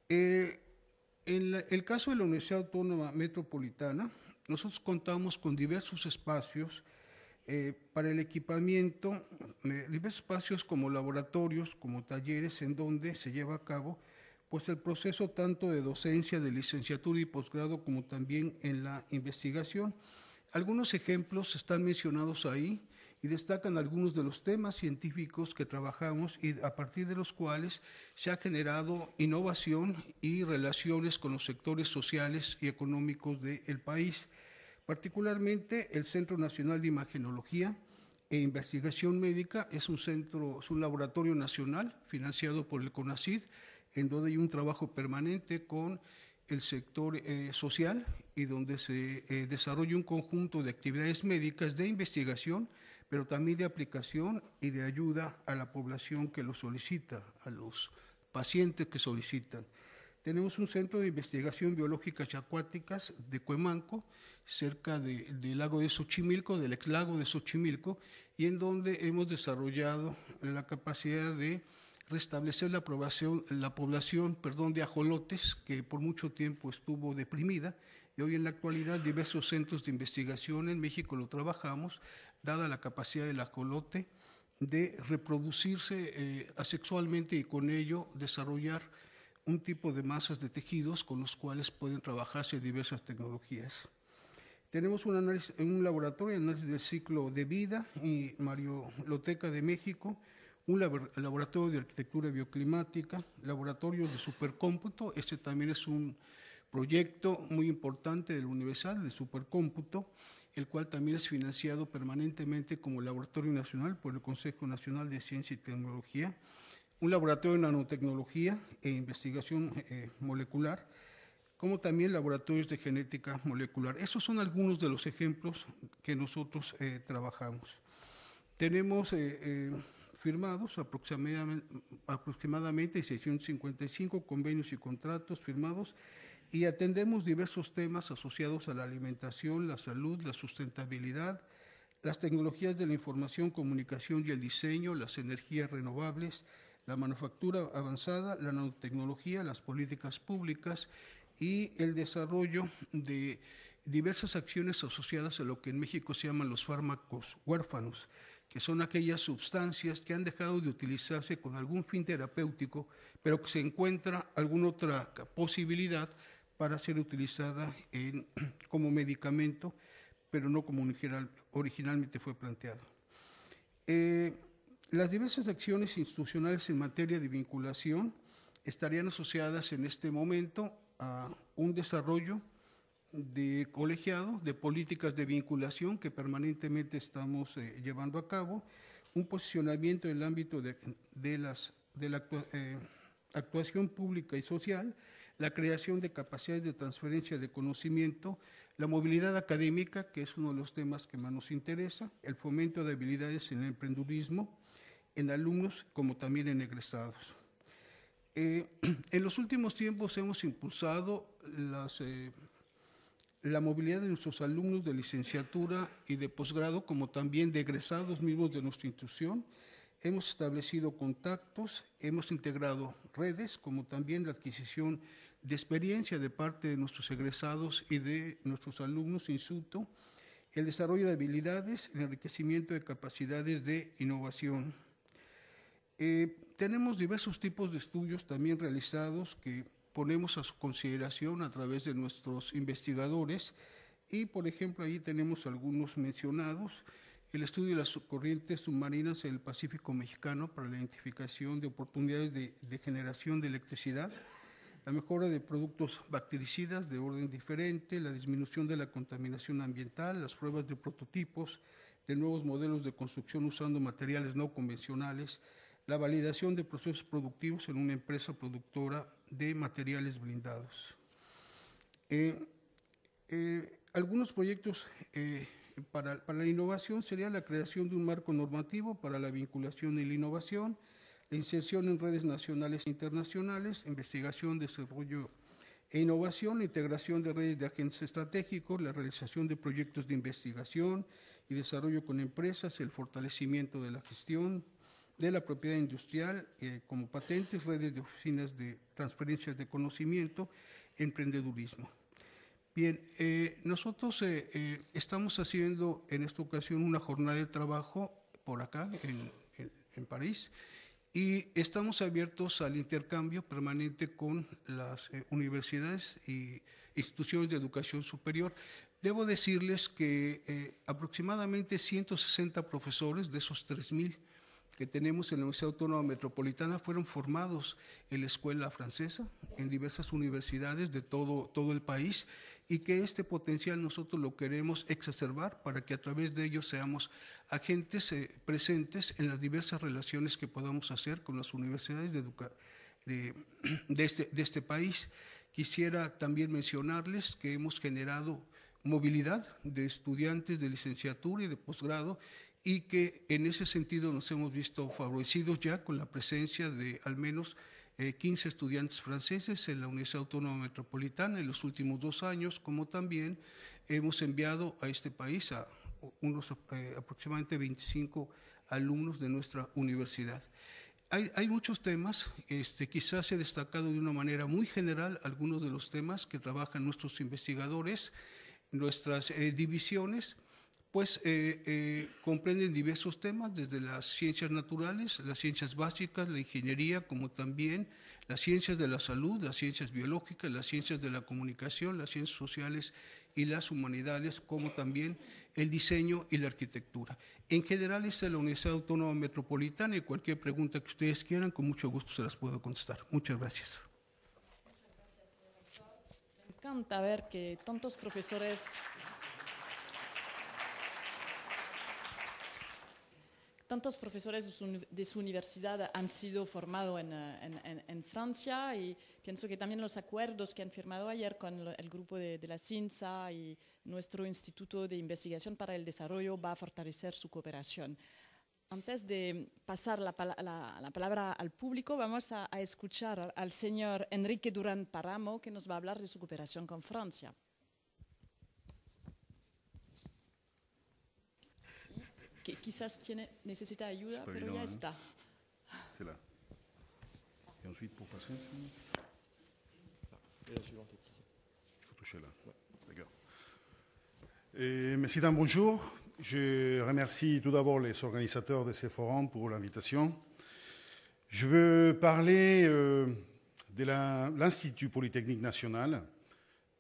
En el caso de la Universidad Autónoma Metropolitana, nosotros contamos con diversos espacios para el equipamiento, diversos espacios como laboratorios, como talleres, en donde se lleva a cabo pues el proceso tanto de docencia, de licenciatura y posgrado, como también en la investigación. Algunos ejemplos están mencionados ahí y destacan algunos de los temas científicos que trabajamos y a partir de los cuales se ha generado innovación y relaciones con los sectores sociales y económicos del país. Particularmente el Centro Nacional de Imagenología e Investigación Médica es un laboratorio nacional financiado por el CONACYT, en donde hay un trabajo permanente con el sector social y donde se desarrolla un conjunto de actividades médicas de investigación, pero también de aplicación y de ayuda a la población que lo solicita, a los pacientes que solicitan. Tenemos un centro de investigación biológicas y acuáticas de Cuemanco, cerca del lago de Xochimilco, del ex lago de Xochimilco, y en donde hemos desarrollado la capacidad de restablecer la población de ajolotes, que por mucho tiempo estuvo deprimida, y hoy en la actualidad diversos centros de investigación en México lo trabajamos, dada la capacidad del ajolote de reproducirse asexualmente y con ello desarrollar un tipo de masas de tejidos con los cuales pueden trabajarse diversas tecnologías. Tenemos un laboratorio de análisis del ciclo de vida y Marioloteca de México, un laboratorio de arquitectura bioclimática, laboratorios de supercómputo. Este también es un proyecto muy importante de la Universidad de Supercómputo, el cual también es financiado permanentemente como laboratorio nacional por el Consejo Nacional de Ciencia y Tecnología. Un laboratorio de nanotecnología e investigación molecular, como también laboratorios de genética molecular. Esos son algunos de los ejemplos que nosotros trabajamos. Tenemos firmados aproximadamente 655 convenios y contratos firmados y atendemos diversos temas asociados a la alimentación, la salud, la sustentabilidad, las tecnologías de la información, comunicación y el diseño, las energías renovables, la manufactura avanzada, la nanotecnología, las políticas públicas y el desarrollo de diversas acciones asociadas a lo que en México se llaman los fármacos huérfanos, que son aquellas sustancias que han dejado de utilizarse con algún fin terapéutico, pero que se encuentra alguna otra posibilidad para ser utilizada como medicamento, pero no como originalmente fue planteado. Las diversas acciones institucionales en materia de vinculación estarían asociadas en este momento a un desarrollo de colegiado, de políticas de vinculación que permanentemente estamos llevando a cabo, un posicionamiento en el ámbito de la actuación pública y social, la creación de capacidades de transferencia de conocimiento, la movilidad académica, que es uno de los temas que más nos interesa, el fomento de habilidades en el emprendedurismo, en alumnos como también en egresados. En los últimos tiempos hemos impulsado la movilidad de nuestros alumnos de licenciatura y de posgrado, como también de egresados mismos de nuestra institución. Hemos establecido contactos, hemos integrado redes, como también la adquisición de experiencia de parte de nuestros egresados y de nuestros alumnos in situ, el desarrollo de habilidades, el enriquecimiento de capacidades de innovación. Tenemos diversos tipos de estudios también realizados que ponemos a su consideración a través de nuestros investigadores y, por ejemplo, ahí tenemos algunos mencionados: el estudio de las corrientes submarinas en el Pacífico Mexicano para la identificación de oportunidades de generación de electricidad, la mejora de productos bactericidas de orden diferente, la disminución de la contaminación ambiental, las pruebas de prototipos de nuevos modelos de construcción usando materiales no convencionales, la validación de procesos productivos en una empresa productora de materiales blindados. Algunos proyectos para la innovación serían la creación de un marco normativo para la vinculación y la innovación, la inserción en redes nacionales e internacionales, investigación, desarrollo e innovación, la integración de redes de agentes estratégicos, la realización de proyectos de investigación y desarrollo con empresas, el fortalecimiento de la gestión de la propiedad industrial, como patentes, redes de oficinas de transferencias de conocimiento, emprendedurismo. Bien, nosotros estamos haciendo en esta ocasión una jornada de trabajo por acá, en París, y estamos abiertos al intercambio permanente con las universidades y instituciones de educación superior. Debo decirles que aproximadamente 160 profesores de esos 3,000 que tenemos en la Universidad Autónoma Metropolitana fueron formados en la escuela francesa, en diversas universidades de todo el país, y que este potencial nosotros lo queremos exacerbar para que a través de ellos seamos agentes presentes en las diversas relaciones que podamos hacer con las universidades de este país. Quisiera también mencionarles que hemos generado movilidad de estudiantes de licenciatura y de posgrado, y que en ese sentido nos hemos visto favorecidos ya con la presencia de al menos 15 estudiantes franceses en la Universidad Autónoma Metropolitana en los últimos 2 años, como también hemos enviado a este país a unos aproximadamente 25 alumnos de nuestra universidad. Hay muchos temas, quizás se ha destacado de una manera muy general algunos de los temas que trabajan nuestros investigadores. Nuestras divisiones pues comprenden diversos temas, desde las ciencias naturales, las ciencias básicas, la ingeniería, como también las ciencias de la salud, las ciencias biológicas, las ciencias de la comunicación, las ciencias sociales y las humanidades, como también el diseño y la arquitectura. En general, esta es la Universidad Autónoma Metropolitana, y cualquier pregunta que ustedes quieran, con mucho gusto se las puedo contestar. Muchas gracias. Me encanta ver que tantos profesores de su universidad han sido formados en Francia, y pienso que también los acuerdos que han firmado ayer con el grupo de la CINSA y nuestro Instituto de Investigación para el Desarrollo va a fortalecer su cooperación. Antes de pasar la palabra al público, vamos a escuchar al señor Enrique Durán Paramo, que nos va a hablar de su cooperación con Francia. Que quizás necesita ayuda, pero ya está. C'est là. Et ensuite, pour passer, il faut toucher là. D'accord. Messieurs, dames, bonjour. Je remercie tout d'abord les organisateurs de ce forum pour l'invitation. Je veux parler de l'Institut Polytechnique National,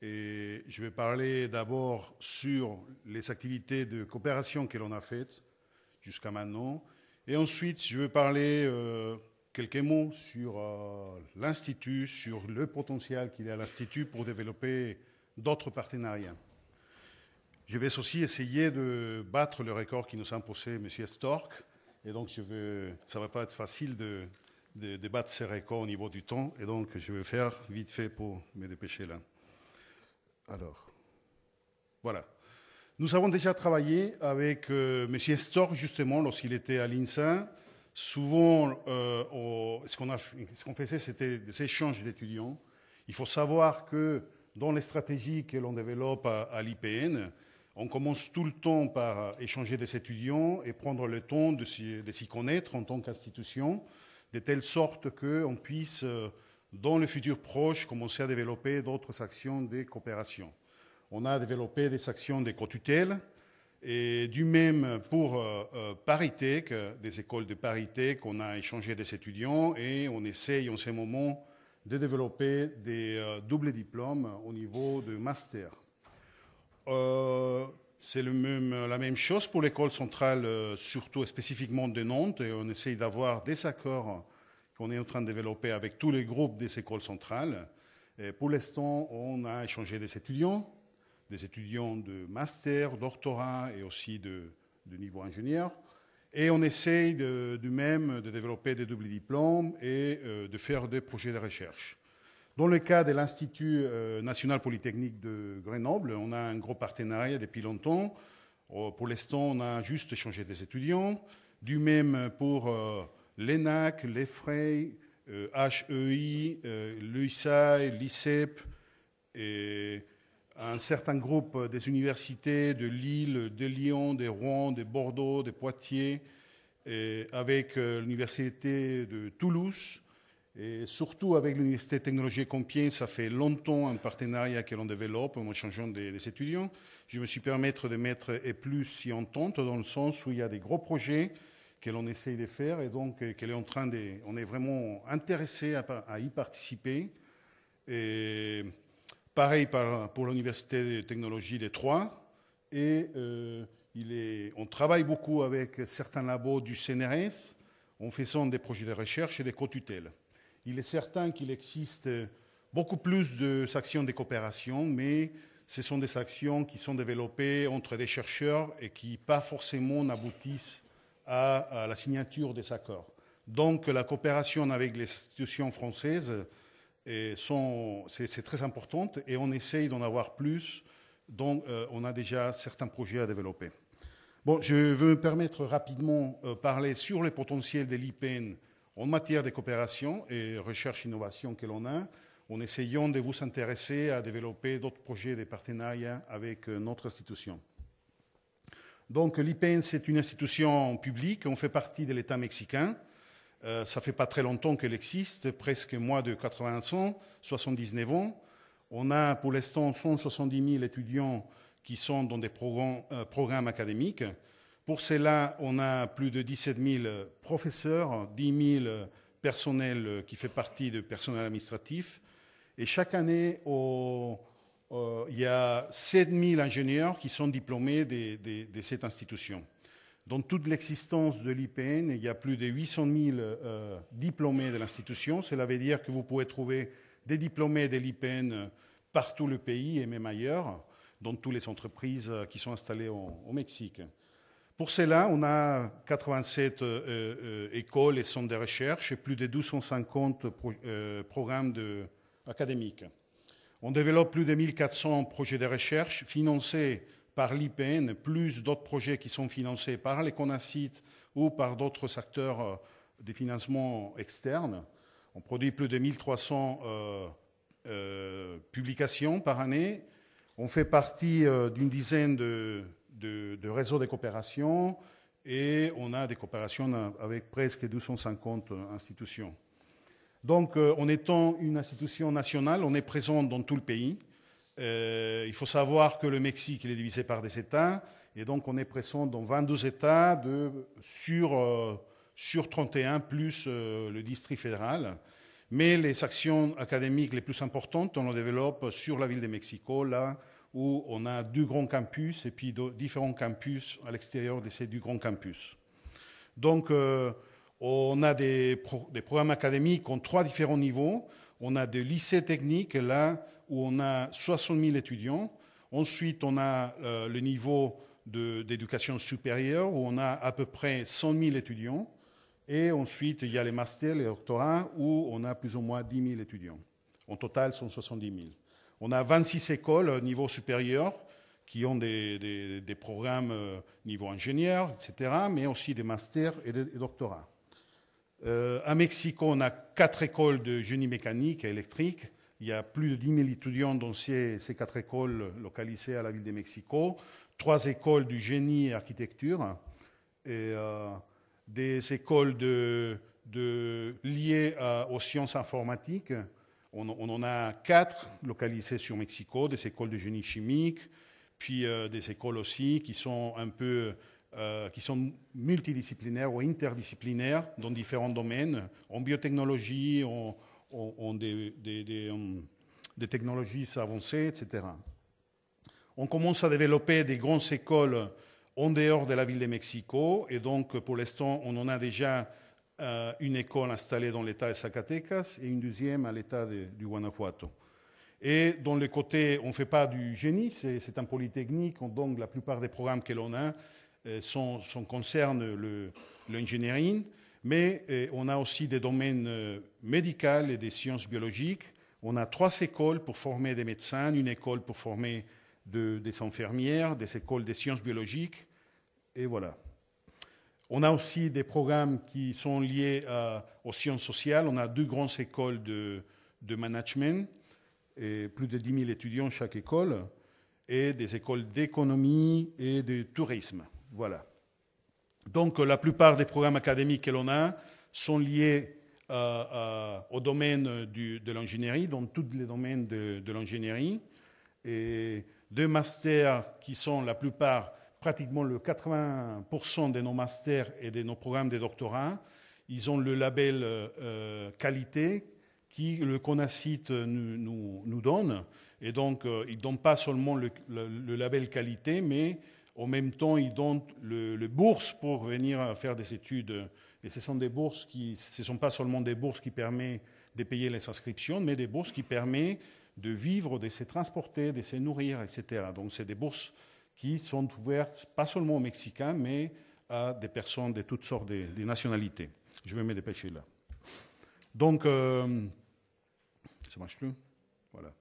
Et je vais parler d'abord sur les activités de coopération que l'on a faites jusqu'à maintenant. Et ensuite, je vais parler quelques mots sur l'Institut, sur le potentiel qu'il y a à l'Institut pour développer d'autres partenariats. Je vais aussi essayer de battre le record qui nous a imposé M. Stork. Et donc, ça ne va pas être facile de battre ces records au niveau du temps. Et donc, je vais faire vite fait pour me dépêcher là. Alors, voilà. Nous avons déjà travaillé avec M. Stork, justement, lorsqu'il était à l'INSA. Souvent, ce qu'on faisait, c'était des échanges d'étudiants. Il faut savoir que dans les stratégies que l'on développe à l'IPN, on commence tout le temps par échanger des étudiants et prendre le temps de s'y connaître en tant qu'institution, de telle sorte qu'on puisse, dans le futur proche, commencer à développer d'autres actions de coopération. On a développé des actions de co-tutelle, et du même pour ParisTech, des écoles de ParisTech, on a échangé des étudiants et on essaye en ce moment de développer des doubles diplômes au niveau de master. C'est la même chose pour l'école centrale, surtout spécifiquement de Nantes, et on essaye d'avoir des accords qu'on est en train de développer avec tous les groupes des écoles centrales. Et pour l'instant, on a échangé des étudiants de master, doctorat et aussi de niveau ingénieur. Et on essaye de même de développer des doubles diplômes et de faire des projets de recherche. Dans le cas de l'Institut national polytechnique de Grenoble, on a un gros partenariat depuis longtemps. Pour l'instant, on a juste échangé des étudiants. Du même pour l'ENAC, l'EFREI, HEI, l'UISAI, l'ICEP et un certain groupe des universités de Lille, de Lyon, de Rouen, de Bordeaux, de Poitiers, et avec l'université de Toulouse, et surtout avec l'université de technologie Compiègne. Ça fait longtemps un partenariat que l'on développe en échangeant des étudiants. Je me suis permis de mettre et plus si entente, dans le sens où il y a des gros projets que l'on essaye de faire, et donc on est vraiment intéressé à y participer. Et pareil pour l'Université de technologie de Troyes. Et on travaille beaucoup avec certains labos du CNRS en faisant des projets de recherche et des co-tutelles. Il est certain qu'il existe beaucoup plus d'actions de coopération, mais ce sont des actions qui sont développées entre des chercheurs et qui pas forcément n'aboutissent à la signature des accords. Donc la coopération avec les institutions françaises c'est très importante et on essaye d'en avoir plus, donc on a déjà certains projets à développer. Bon, je veux me permettre rapidement de parler sur le potentiel de l'IPN en matière de coopération et recherche-innovation que l'on a, en essayant de vous intéresser à développer d'autres projets de partenariat avec notre institution. Donc l'IPN, c'est une institution publique, on fait partie de l'État mexicain. Ça ne fait pas très longtemps qu'elle existe, presque moins de 80 ans, 79 ans. On a pour l'instant 170 000 étudiants qui sont dans des programmes académiques. Pour cela, on a plus de 17 000 professeurs, 10 000 personnels qui font partie du personnel administratif. Et chaque année, il y a 7 000 ingénieurs qui sont diplômés de cette institution. Dans toute l'existence de l'IPN, il y a plus de 800 000 diplômés de l'institution. Cela veut dire que vous pouvez trouver des diplômés de l'IPN partout le pays et même ailleurs, dans toutes les entreprises qui sont installées au Mexique. Pour cela, on a 87 écoles et centres de recherche et plus de 250 programmes académiques. On développe plus de 1400 projets de recherche financés par l'IPN, plus d'autres projets qui sont financés par les CONACYT ou par d'autres acteurs de financement externe. On produit plus de 1300 publications par année. On fait partie d'une dizaine de réseaux de coopération et on a des coopérations avec presque 250 institutions. Donc, en étant une institution nationale, on est présent dans tout le pays. Il faut savoir que le Mexique il est divisé par des États, et donc on est présent dans 22 États sur 31, plus le district fédéral. Mais les actions académiques les plus importantes, on les développe sur la ville de Mexico, là où on a 2 grands campus et puis différents campus à l'extérieur de ces 2 grands campus. Donc, on a des programmes académiques en 3 différents niveaux. On a des lycées techniques, là où on a 60 000 étudiants. Ensuite, on a le niveau d'éducation supérieure, où on a à peu près 100 000 étudiants. Et ensuite, il y a les masters, les doctorats, où on a plus ou moins 10 000 étudiants. En total, 170 000. On a 26 écoles au niveau supérieur qui ont des programmes niveau ingénieur, etc., mais aussi des masters et des doctorats. À Mexico, on a 4 écoles de génie mécanique et électrique. Il y a plus de 10 000 étudiants dans ces 4 écoles localisées à la ville de Mexico. 3 écoles du génie et architecture. Et des écoles liées aux sciences informatiques. On en a 4 localisées sur Mexico, des écoles de génie chimique, puis des écoles aussi qui sont un peu qui sont multidisciplinaires ou interdisciplinaires dans différents domaines, en biotechnologie, en des technologies avancées, etc. On commence à développer des grandes écoles en dehors de la ville de Mexico, et donc pour l'instant, on en a déjà une école installée dans l'État de Zacatecas et une deuxième à l'État du Guanajuato. Et dans le côté, on ne fait pas du génie, c'est un polytechnique, donc la plupart des programmes que l'on a concernent l'ingénierie, mais on a aussi des domaines médicaux et des sciences biologiques. On a 3 écoles pour former des médecins, une école pour former des infirmières, des écoles de sciences biologiques, et voilà. On a aussi des programmes qui sont liés aux sciences sociales. On a 2 grandes écoles de management, et plus de 10 000 étudiants chaque école, et des écoles d'économie et de tourisme. Voilà. Donc, la plupart des programmes académiques que l'on a sont liés au domaine de l'ingénierie, dans tous les domaines de l'ingénierie. Et 2 masters qui sont la plupart, pratiquement le 80% de nos masters et de nos programmes de doctorat, ils ont le label qualité qui le CONACYT nous donne. Et donc, ils ne donnent pas seulement le label qualité, mais en même temps, ils donnent le bourse pour venir faire des études. Et ce sont des bourses ce ne sont pas seulement des bourses qui permettent de payer les inscriptions, mais des bourses qui permettent de vivre, de se transporter, de se nourrir, etc. Donc, c'est des bourses qui sont ouvertes pas seulement aux Mexicains, mais à des personnes de toutes sortes de nationalités. Je vais me dépêcher là. Donc, ça ne marche plus. Voilà.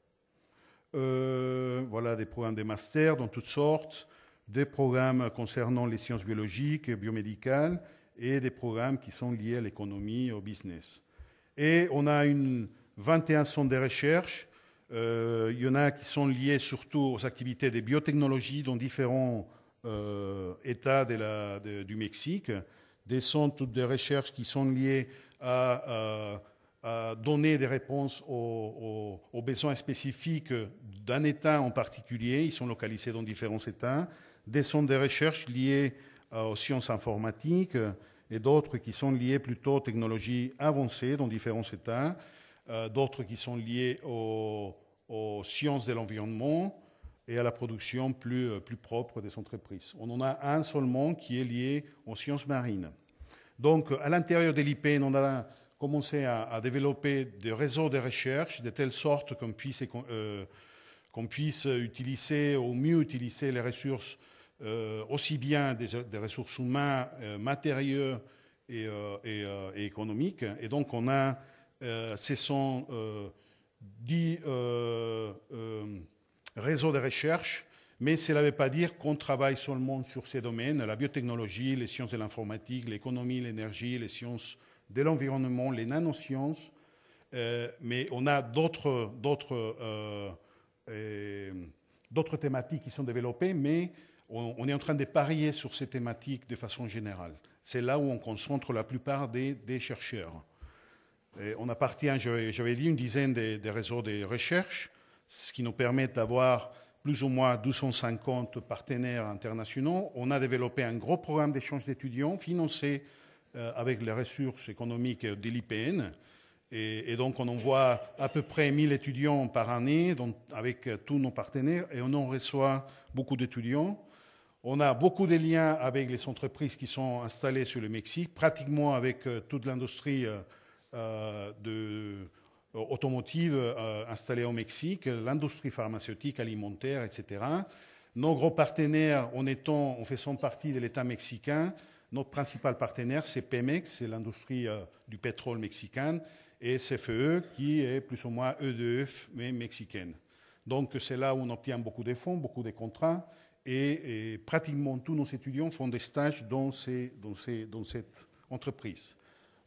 Voilà des programmes de master dans toutes sortes, des programmes concernant les sciences biologiques et biomédicales, et des programmes qui sont liés à l'économie et au business. Et on a 21 centres de recherche. Il y en a qui sont liés surtout aux activités de biotechnologie dans différents États du Mexique. Des centres de recherche qui sont liés à donner des réponses aux besoins spécifiques d'un État en particulier. Ils sont localisés dans différents États. Des centres de recherche liés aux sciences informatiques et d'autres qui sont liés plutôt aux technologies avancées dans différents États. D'autres qui sont liés aux sciences de l'environnement et à la production plus propre des entreprises. On en a un seulement qui est lié aux sciences marines. Donc, à l'intérieur de l'IPN, on a commencé à développer des réseaux de recherche de telle sorte qu'on puisse utiliser ou mieux utiliser les ressources, aussi bien des ressources humaines, matériaux et économiques. Et donc, on a, ce sont 10 réseaux de recherche, mais cela ne veut pas dire qu'on travaille seulement sur ces domaines, la biotechnologie, les sciences de l'informatique, l'économie, l'énergie, les sciences de l'environnement, les nanosciences, mais on a d'autres thématiques qui sont développées, mais on est en train de parier sur ces thématiques de façon générale. C'est là où on concentre la plupart des chercheurs. Et on appartient, j'avais dit, une dizaine de réseaux de recherche, ce qui nous permet d'avoir plus ou moins 250 partenaires internationaux. On a développé un gros programme d'échange d'étudiants financé avec les ressources économiques de l'IPN. Et donc, on envoie à peu près 1000 étudiants par année avec tous nos partenaires et on en reçoit beaucoup d'étudiants. On a beaucoup de liens avec les entreprises qui sont installées sur le Mexique, pratiquement avec toute l'industrie automotive installée au Mexique, l'industrie pharmaceutique, alimentaire, etc. Nos gros partenaires, en faisant partie de l'État mexicain, notre principal partenaire, c'est Pemex, c'est l'industrie du pétrole mexicaine, et CFE, qui est plus ou moins EDF, mais mexicaine. Donc, c'est là où on obtient beaucoup de fonds, beaucoup de contrats, et pratiquement tous nos étudiants font des stages dans cette entreprise.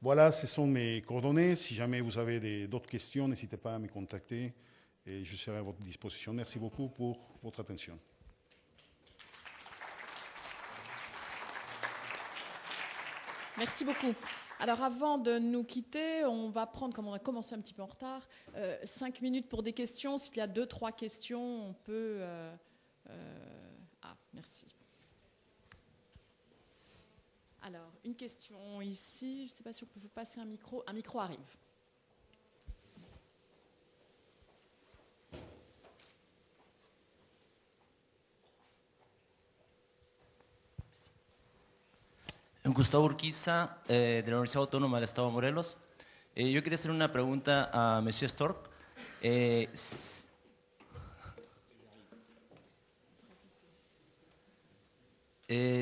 Voilà, ce sont mes coordonnées. Si jamais vous avez d'autres questions, n'hésitez pas à me contacter et je serai à votre disposition. Merci beaucoup pour votre attention. Merci beaucoup. Alors avant de nous quitter, on va prendre, comme on a commencé un petit peu en retard, 5 minutes pour des questions. S'il y a 2-3 questions, on peut... merci. Alors, une question ici. Je ne sais pas si on peut vous passer un micro. Un micro arrive. Gustavo Urquiza, de la Universidad Autónoma del Estado de Morelos. Yo quería hacer una pregunta a Monsieur Stork.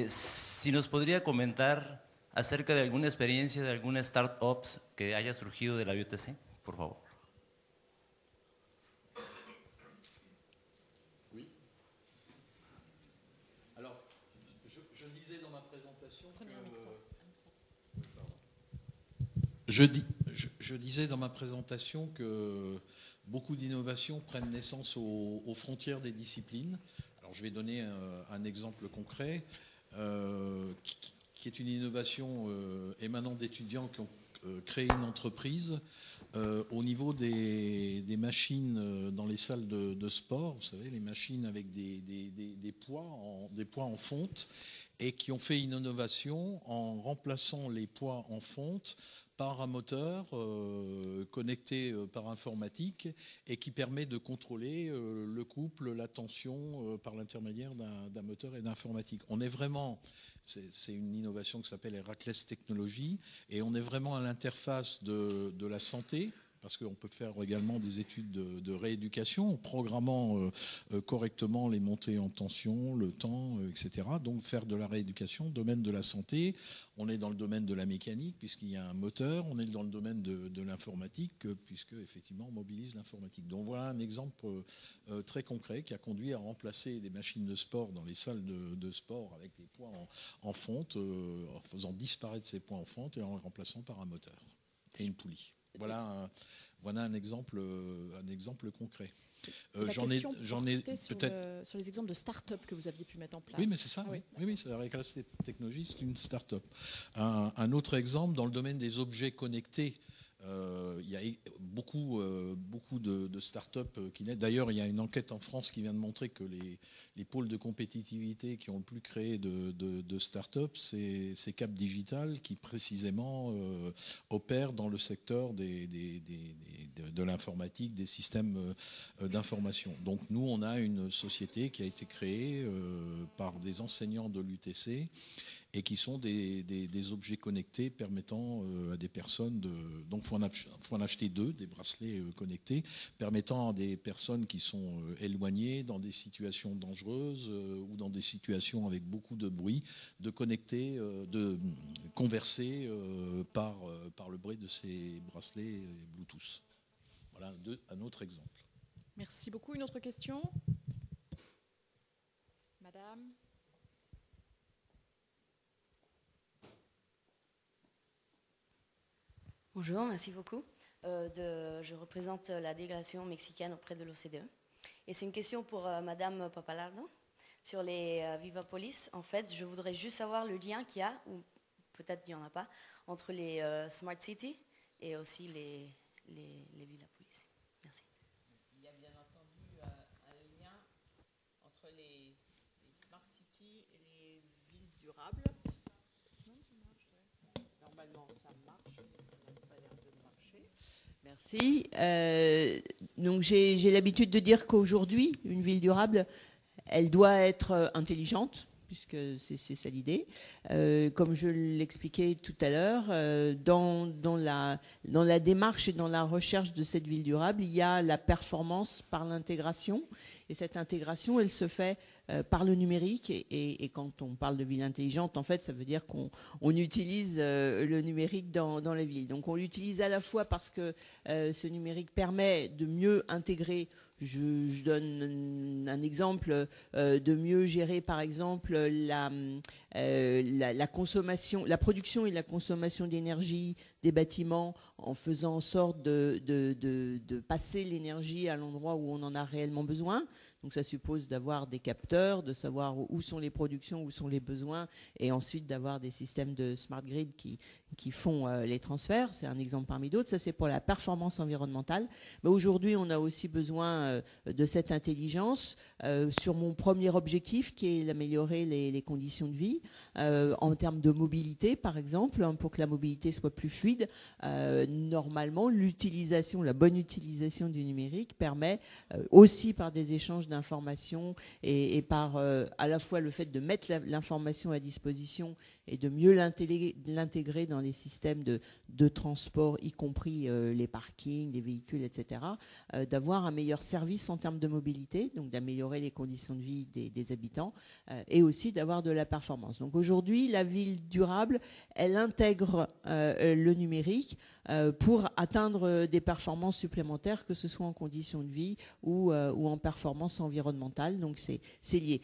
Si nos podría comentar acerca de alguna experiencia de alguna startup que haya surgido de la IOTC, por favor. Oui. Alors, je disais dans ma présentation je disais dans ma présentation que beaucoup d'innovations prennent naissance aux frontières des disciplines. Alors, je vais donner un exemple concret qui est une innovation émanant d'étudiants qui ont créé une entreprise au niveau des machines dans les salles de sport. Vous savez, les machines avec des poids en fonte et qui ont fait une innovation en remplaçant les poids en fonte par un moteur connecté par informatique et qui permet de contrôler le couple, la tension par l'intermédiaire d'un moteur et d'informatique. On est vraiment, c'est une innovation qui s'appelle Heracles Technologies et on est vraiment à l'interface de la santé, parce qu'on peut faire également des études de rééducation en programmant correctement les montées en tension, le temps, etc. Donc faire de la rééducation, domaine de la santé. On est dans le domaine de la mécanique puisqu'il y a un moteur. On est dans le domaine de l'informatique puisque effectivement on mobilise l'informatique. Donc voilà un exemple très concret qui a conduit à remplacer des machines de sport dans les salles de sport avec des poids en fonte, en faisant disparaître ces poids en fonte et en les remplaçant par un moteur et une poulie. Voilà un exemple concret. J'en ai peut-être sur les exemples de start-up que vous aviez pu mettre en place. Oui, mais c'est ça. Oui, c'est la Heracles Technologies, c'est une start-up. Un autre exemple dans le domaine des objets connectés. Il y a beaucoup de start-up qui naissent. D'ailleurs, il y a une enquête en France qui vient de montrer que les pôles de compétitivité qui ont le plus créé de start-up, c'est Cap Digital qui précisément opère dans le secteur de l'informatique, des systèmes d'information. Donc nous, on a une société qui a été créée par des enseignants de l'UTC et qui sont des objets connectés permettant à des personnes donc faut en acheter 2, des bracelets connectés, permettant à des personnes qui sont éloignées, dans des situations dangereuses ou dans des situations avec beaucoup de bruit, de connecter, de converser par le bruit de ces bracelets Bluetooth. Voilà un autre exemple. Merci beaucoup. Une autre question ? Madame ? Bonjour, merci beaucoup. Je représente la délégation mexicaine auprès de l'OCDE. Et c'est une question pour Madame Papalardo sur les Vivapolis. En fait, je voudrais juste savoir le lien qu'il y a, ou peut-être qu'il n'y en a pas, entre les Smart Cities et aussi les Villapolis. Merci. Il y a bien entendu un lien entre les Smart Cities et les villes durables. Normalement, ça marche, mais ça n'a pas l'air de marcher. Merci. Donc j'ai l'habitude de dire qu'aujourd'hui, une ville durable, elle doit être intelligente, puisque c'est ça l'idée. Comme je l'expliquais tout à l'heure, dans la démarche et dans la recherche de cette ville durable, il y a la performance par l'intégration. Et cette intégration, elle se fait par le numérique. Et quand on parle de ville intelligente, en fait, ça veut dire qu'on utilise le numérique dans la ville. Donc on l'utilise à la fois parce que ce numérique permet de mieux intégrer. Je donne un exemple, de mieux gérer par exemple la consommation, la production et la consommation d'énergie des bâtiments en faisant en sorte de passer l'énergie à l'endroit où on en a réellement besoin. Donc ça suppose d'avoir des capteurs, de savoir où sont les productions, où sont les besoins, et ensuite d'avoir des systèmes de smart grid qui font les transferts. C'est un exemple parmi d'autres. Ça, c'est pour la performance environnementale. Mais aujourd'hui, on a aussi besoin de cette intelligence sur mon premier objectif, qui est d'améliorer les conditions de vie en termes de mobilité, par exemple, pour que la mobilité soit plus fluide. Normalement, la bonne utilisation du numérique permet aussi par des échanges d'informations et par à la fois le fait de mettre l'information à disposition et de mieux l'intégrer dans les systèmes de transport, y compris les parkings, les véhicules, etc., d'avoir un meilleur service en termes de mobilité, donc d'améliorer les conditions de vie des habitants, et aussi d'avoir de la performance. Donc aujourd'hui, la ville durable, elle intègre le numérique pour atteindre des performances supplémentaires, que ce soit en conditions de vie ou en performance environnementale. Donc c'est lié.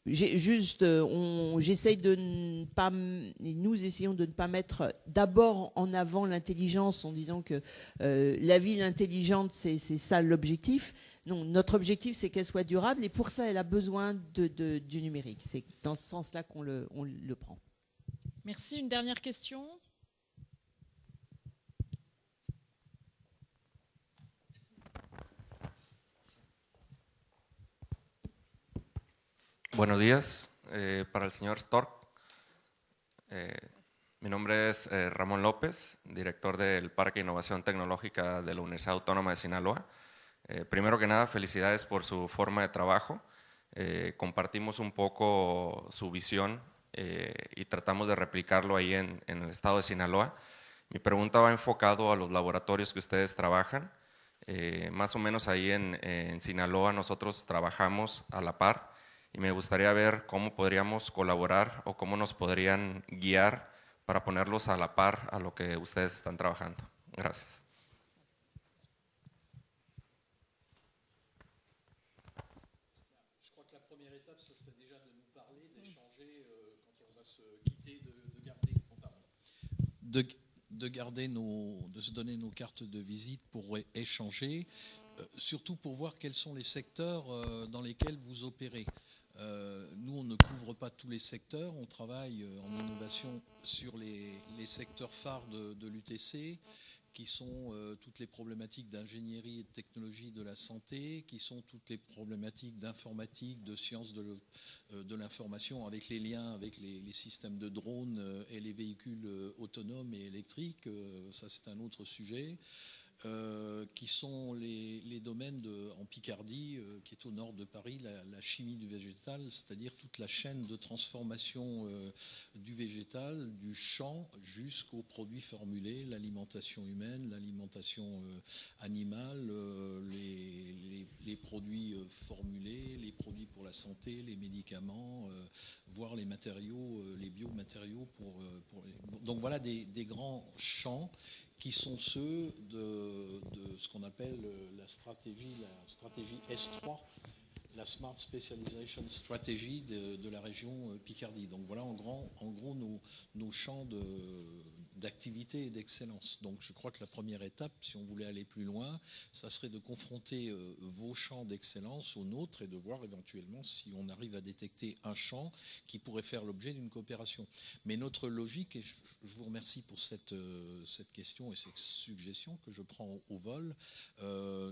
J'essaye de ne pas, nous essayons de ne pas mettre d'abord en avant l'intelligence en disant que la ville intelligente, c'est ça l'objectif. Non, notre objectif, c'est qu'elle soit durable, et pour ça, elle a besoin du numérique. C'est dans ce sens-là qu'on le prend. Merci. Une dernière question ? Buenos días, para el señor Stork. Mi nombre es Ramón López, director del Parque de Innovación Tecnológica de la Universidad Autónoma de Sinaloa. Primero que nada, felicidades por su forma de trabajo. Compartimos un poco su visión y tratamos de replicarlo ahí en el estado de Sinaloa. Mi pregunta va enfocado a los laboratorios que ustedes trabajan. Más o menos ahí en Sinaloa nosotros trabajamos a la par. Y me gustaría ver cómo podríamos colaborar o cómo nos podrían guiar para ponerlos a la par a lo que ustedes están trabajando. Gracias. Je crois que la première étape, ce serait déjà de nous parler, d'échanger quand on va se quitter, de se donner nos cartes de visite pour échanger, surtout pour voir quels sont les secteurs dans lesquels vous opérez. Nous, on ne couvre pas tous les secteurs. On travaille en innovation sur les secteurs phares de l'UTC, qui sont toutes les problématiques d'ingénierie et de technologie de la santé, qui sont toutes les problématiques d'informatique, de sciences de l'information, avec les liens avec les systèmes de drones et les véhicules autonomes et électriques. Ça, c'est un autre sujet. Qui sont les domaines en Picardie, qui est au nord de Paris, la chimie du végétal, c'est-à-dire toute la chaîne de transformation du végétal, du champ jusqu'aux produits formulés, l'alimentation humaine, l'alimentation animale, les produits formulés, les produits pour la santé, les médicaments, voire les matériaux, les biomatériaux. Donc voilà des grands champs qui sont ceux de ce qu'on appelle la stratégie S3, la Smart Specialization Strategy de la région Picardie. Donc voilà en gros nos champs d'activité et d'excellence. Donc je crois que la première étape, si on voulait aller plus loin, ça serait de confronter vos champs d'excellence aux nôtres et de voir éventuellement si on arrive à détecter un champ qui pourrait faire l'objet d'une coopération. Mais notre logique, et je vous remercie pour cette question et cette suggestion que je prends au vol,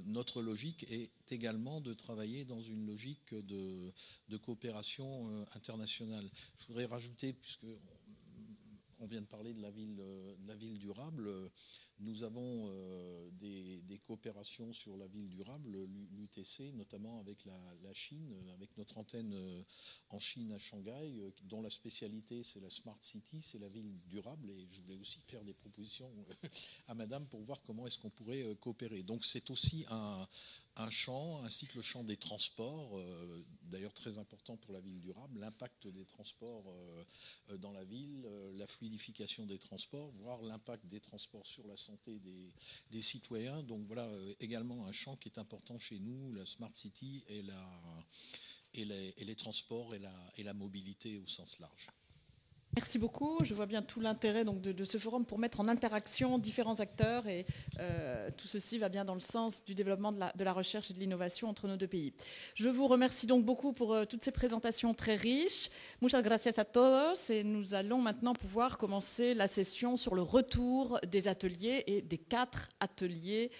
notre logique est également de travailler dans une logique de coopération internationale. Je voudrais rajouter, puisque on vient de parler de la ville durable. Nous avons des coopérations sur la ville durable, l'UTC, notamment avec la Chine, avec notre antenne en Chine à Shanghai, dont la spécialité c'est la Smart City, c'est la ville durable. Et je voulais aussi faire des propositions à Madame pour voir comment est-ce qu'on pourrait coopérer. Donc c'est aussi un champ, ainsi que le champ des transports, d'ailleurs très important pour la ville durable, l'impact des transports dans la ville, la fluidification des transports, voire l'impact des transports sur la santé des citoyens. Donc voilà également un champ qui est important chez nous, la Smart City et les transports et la mobilité au sens large. Merci beaucoup. Je vois bien tout l'intérêt donc de ce forum pour mettre en interaction différents acteurs et tout ceci va bien dans le sens du développement de la recherche et de l'innovation entre nos deux pays. Je vous remercie donc beaucoup pour toutes ces présentations très riches. Muchas gracias a todos. Et nous allons maintenant pouvoir commencer la session sur le retour des ateliers et des 4 ateliers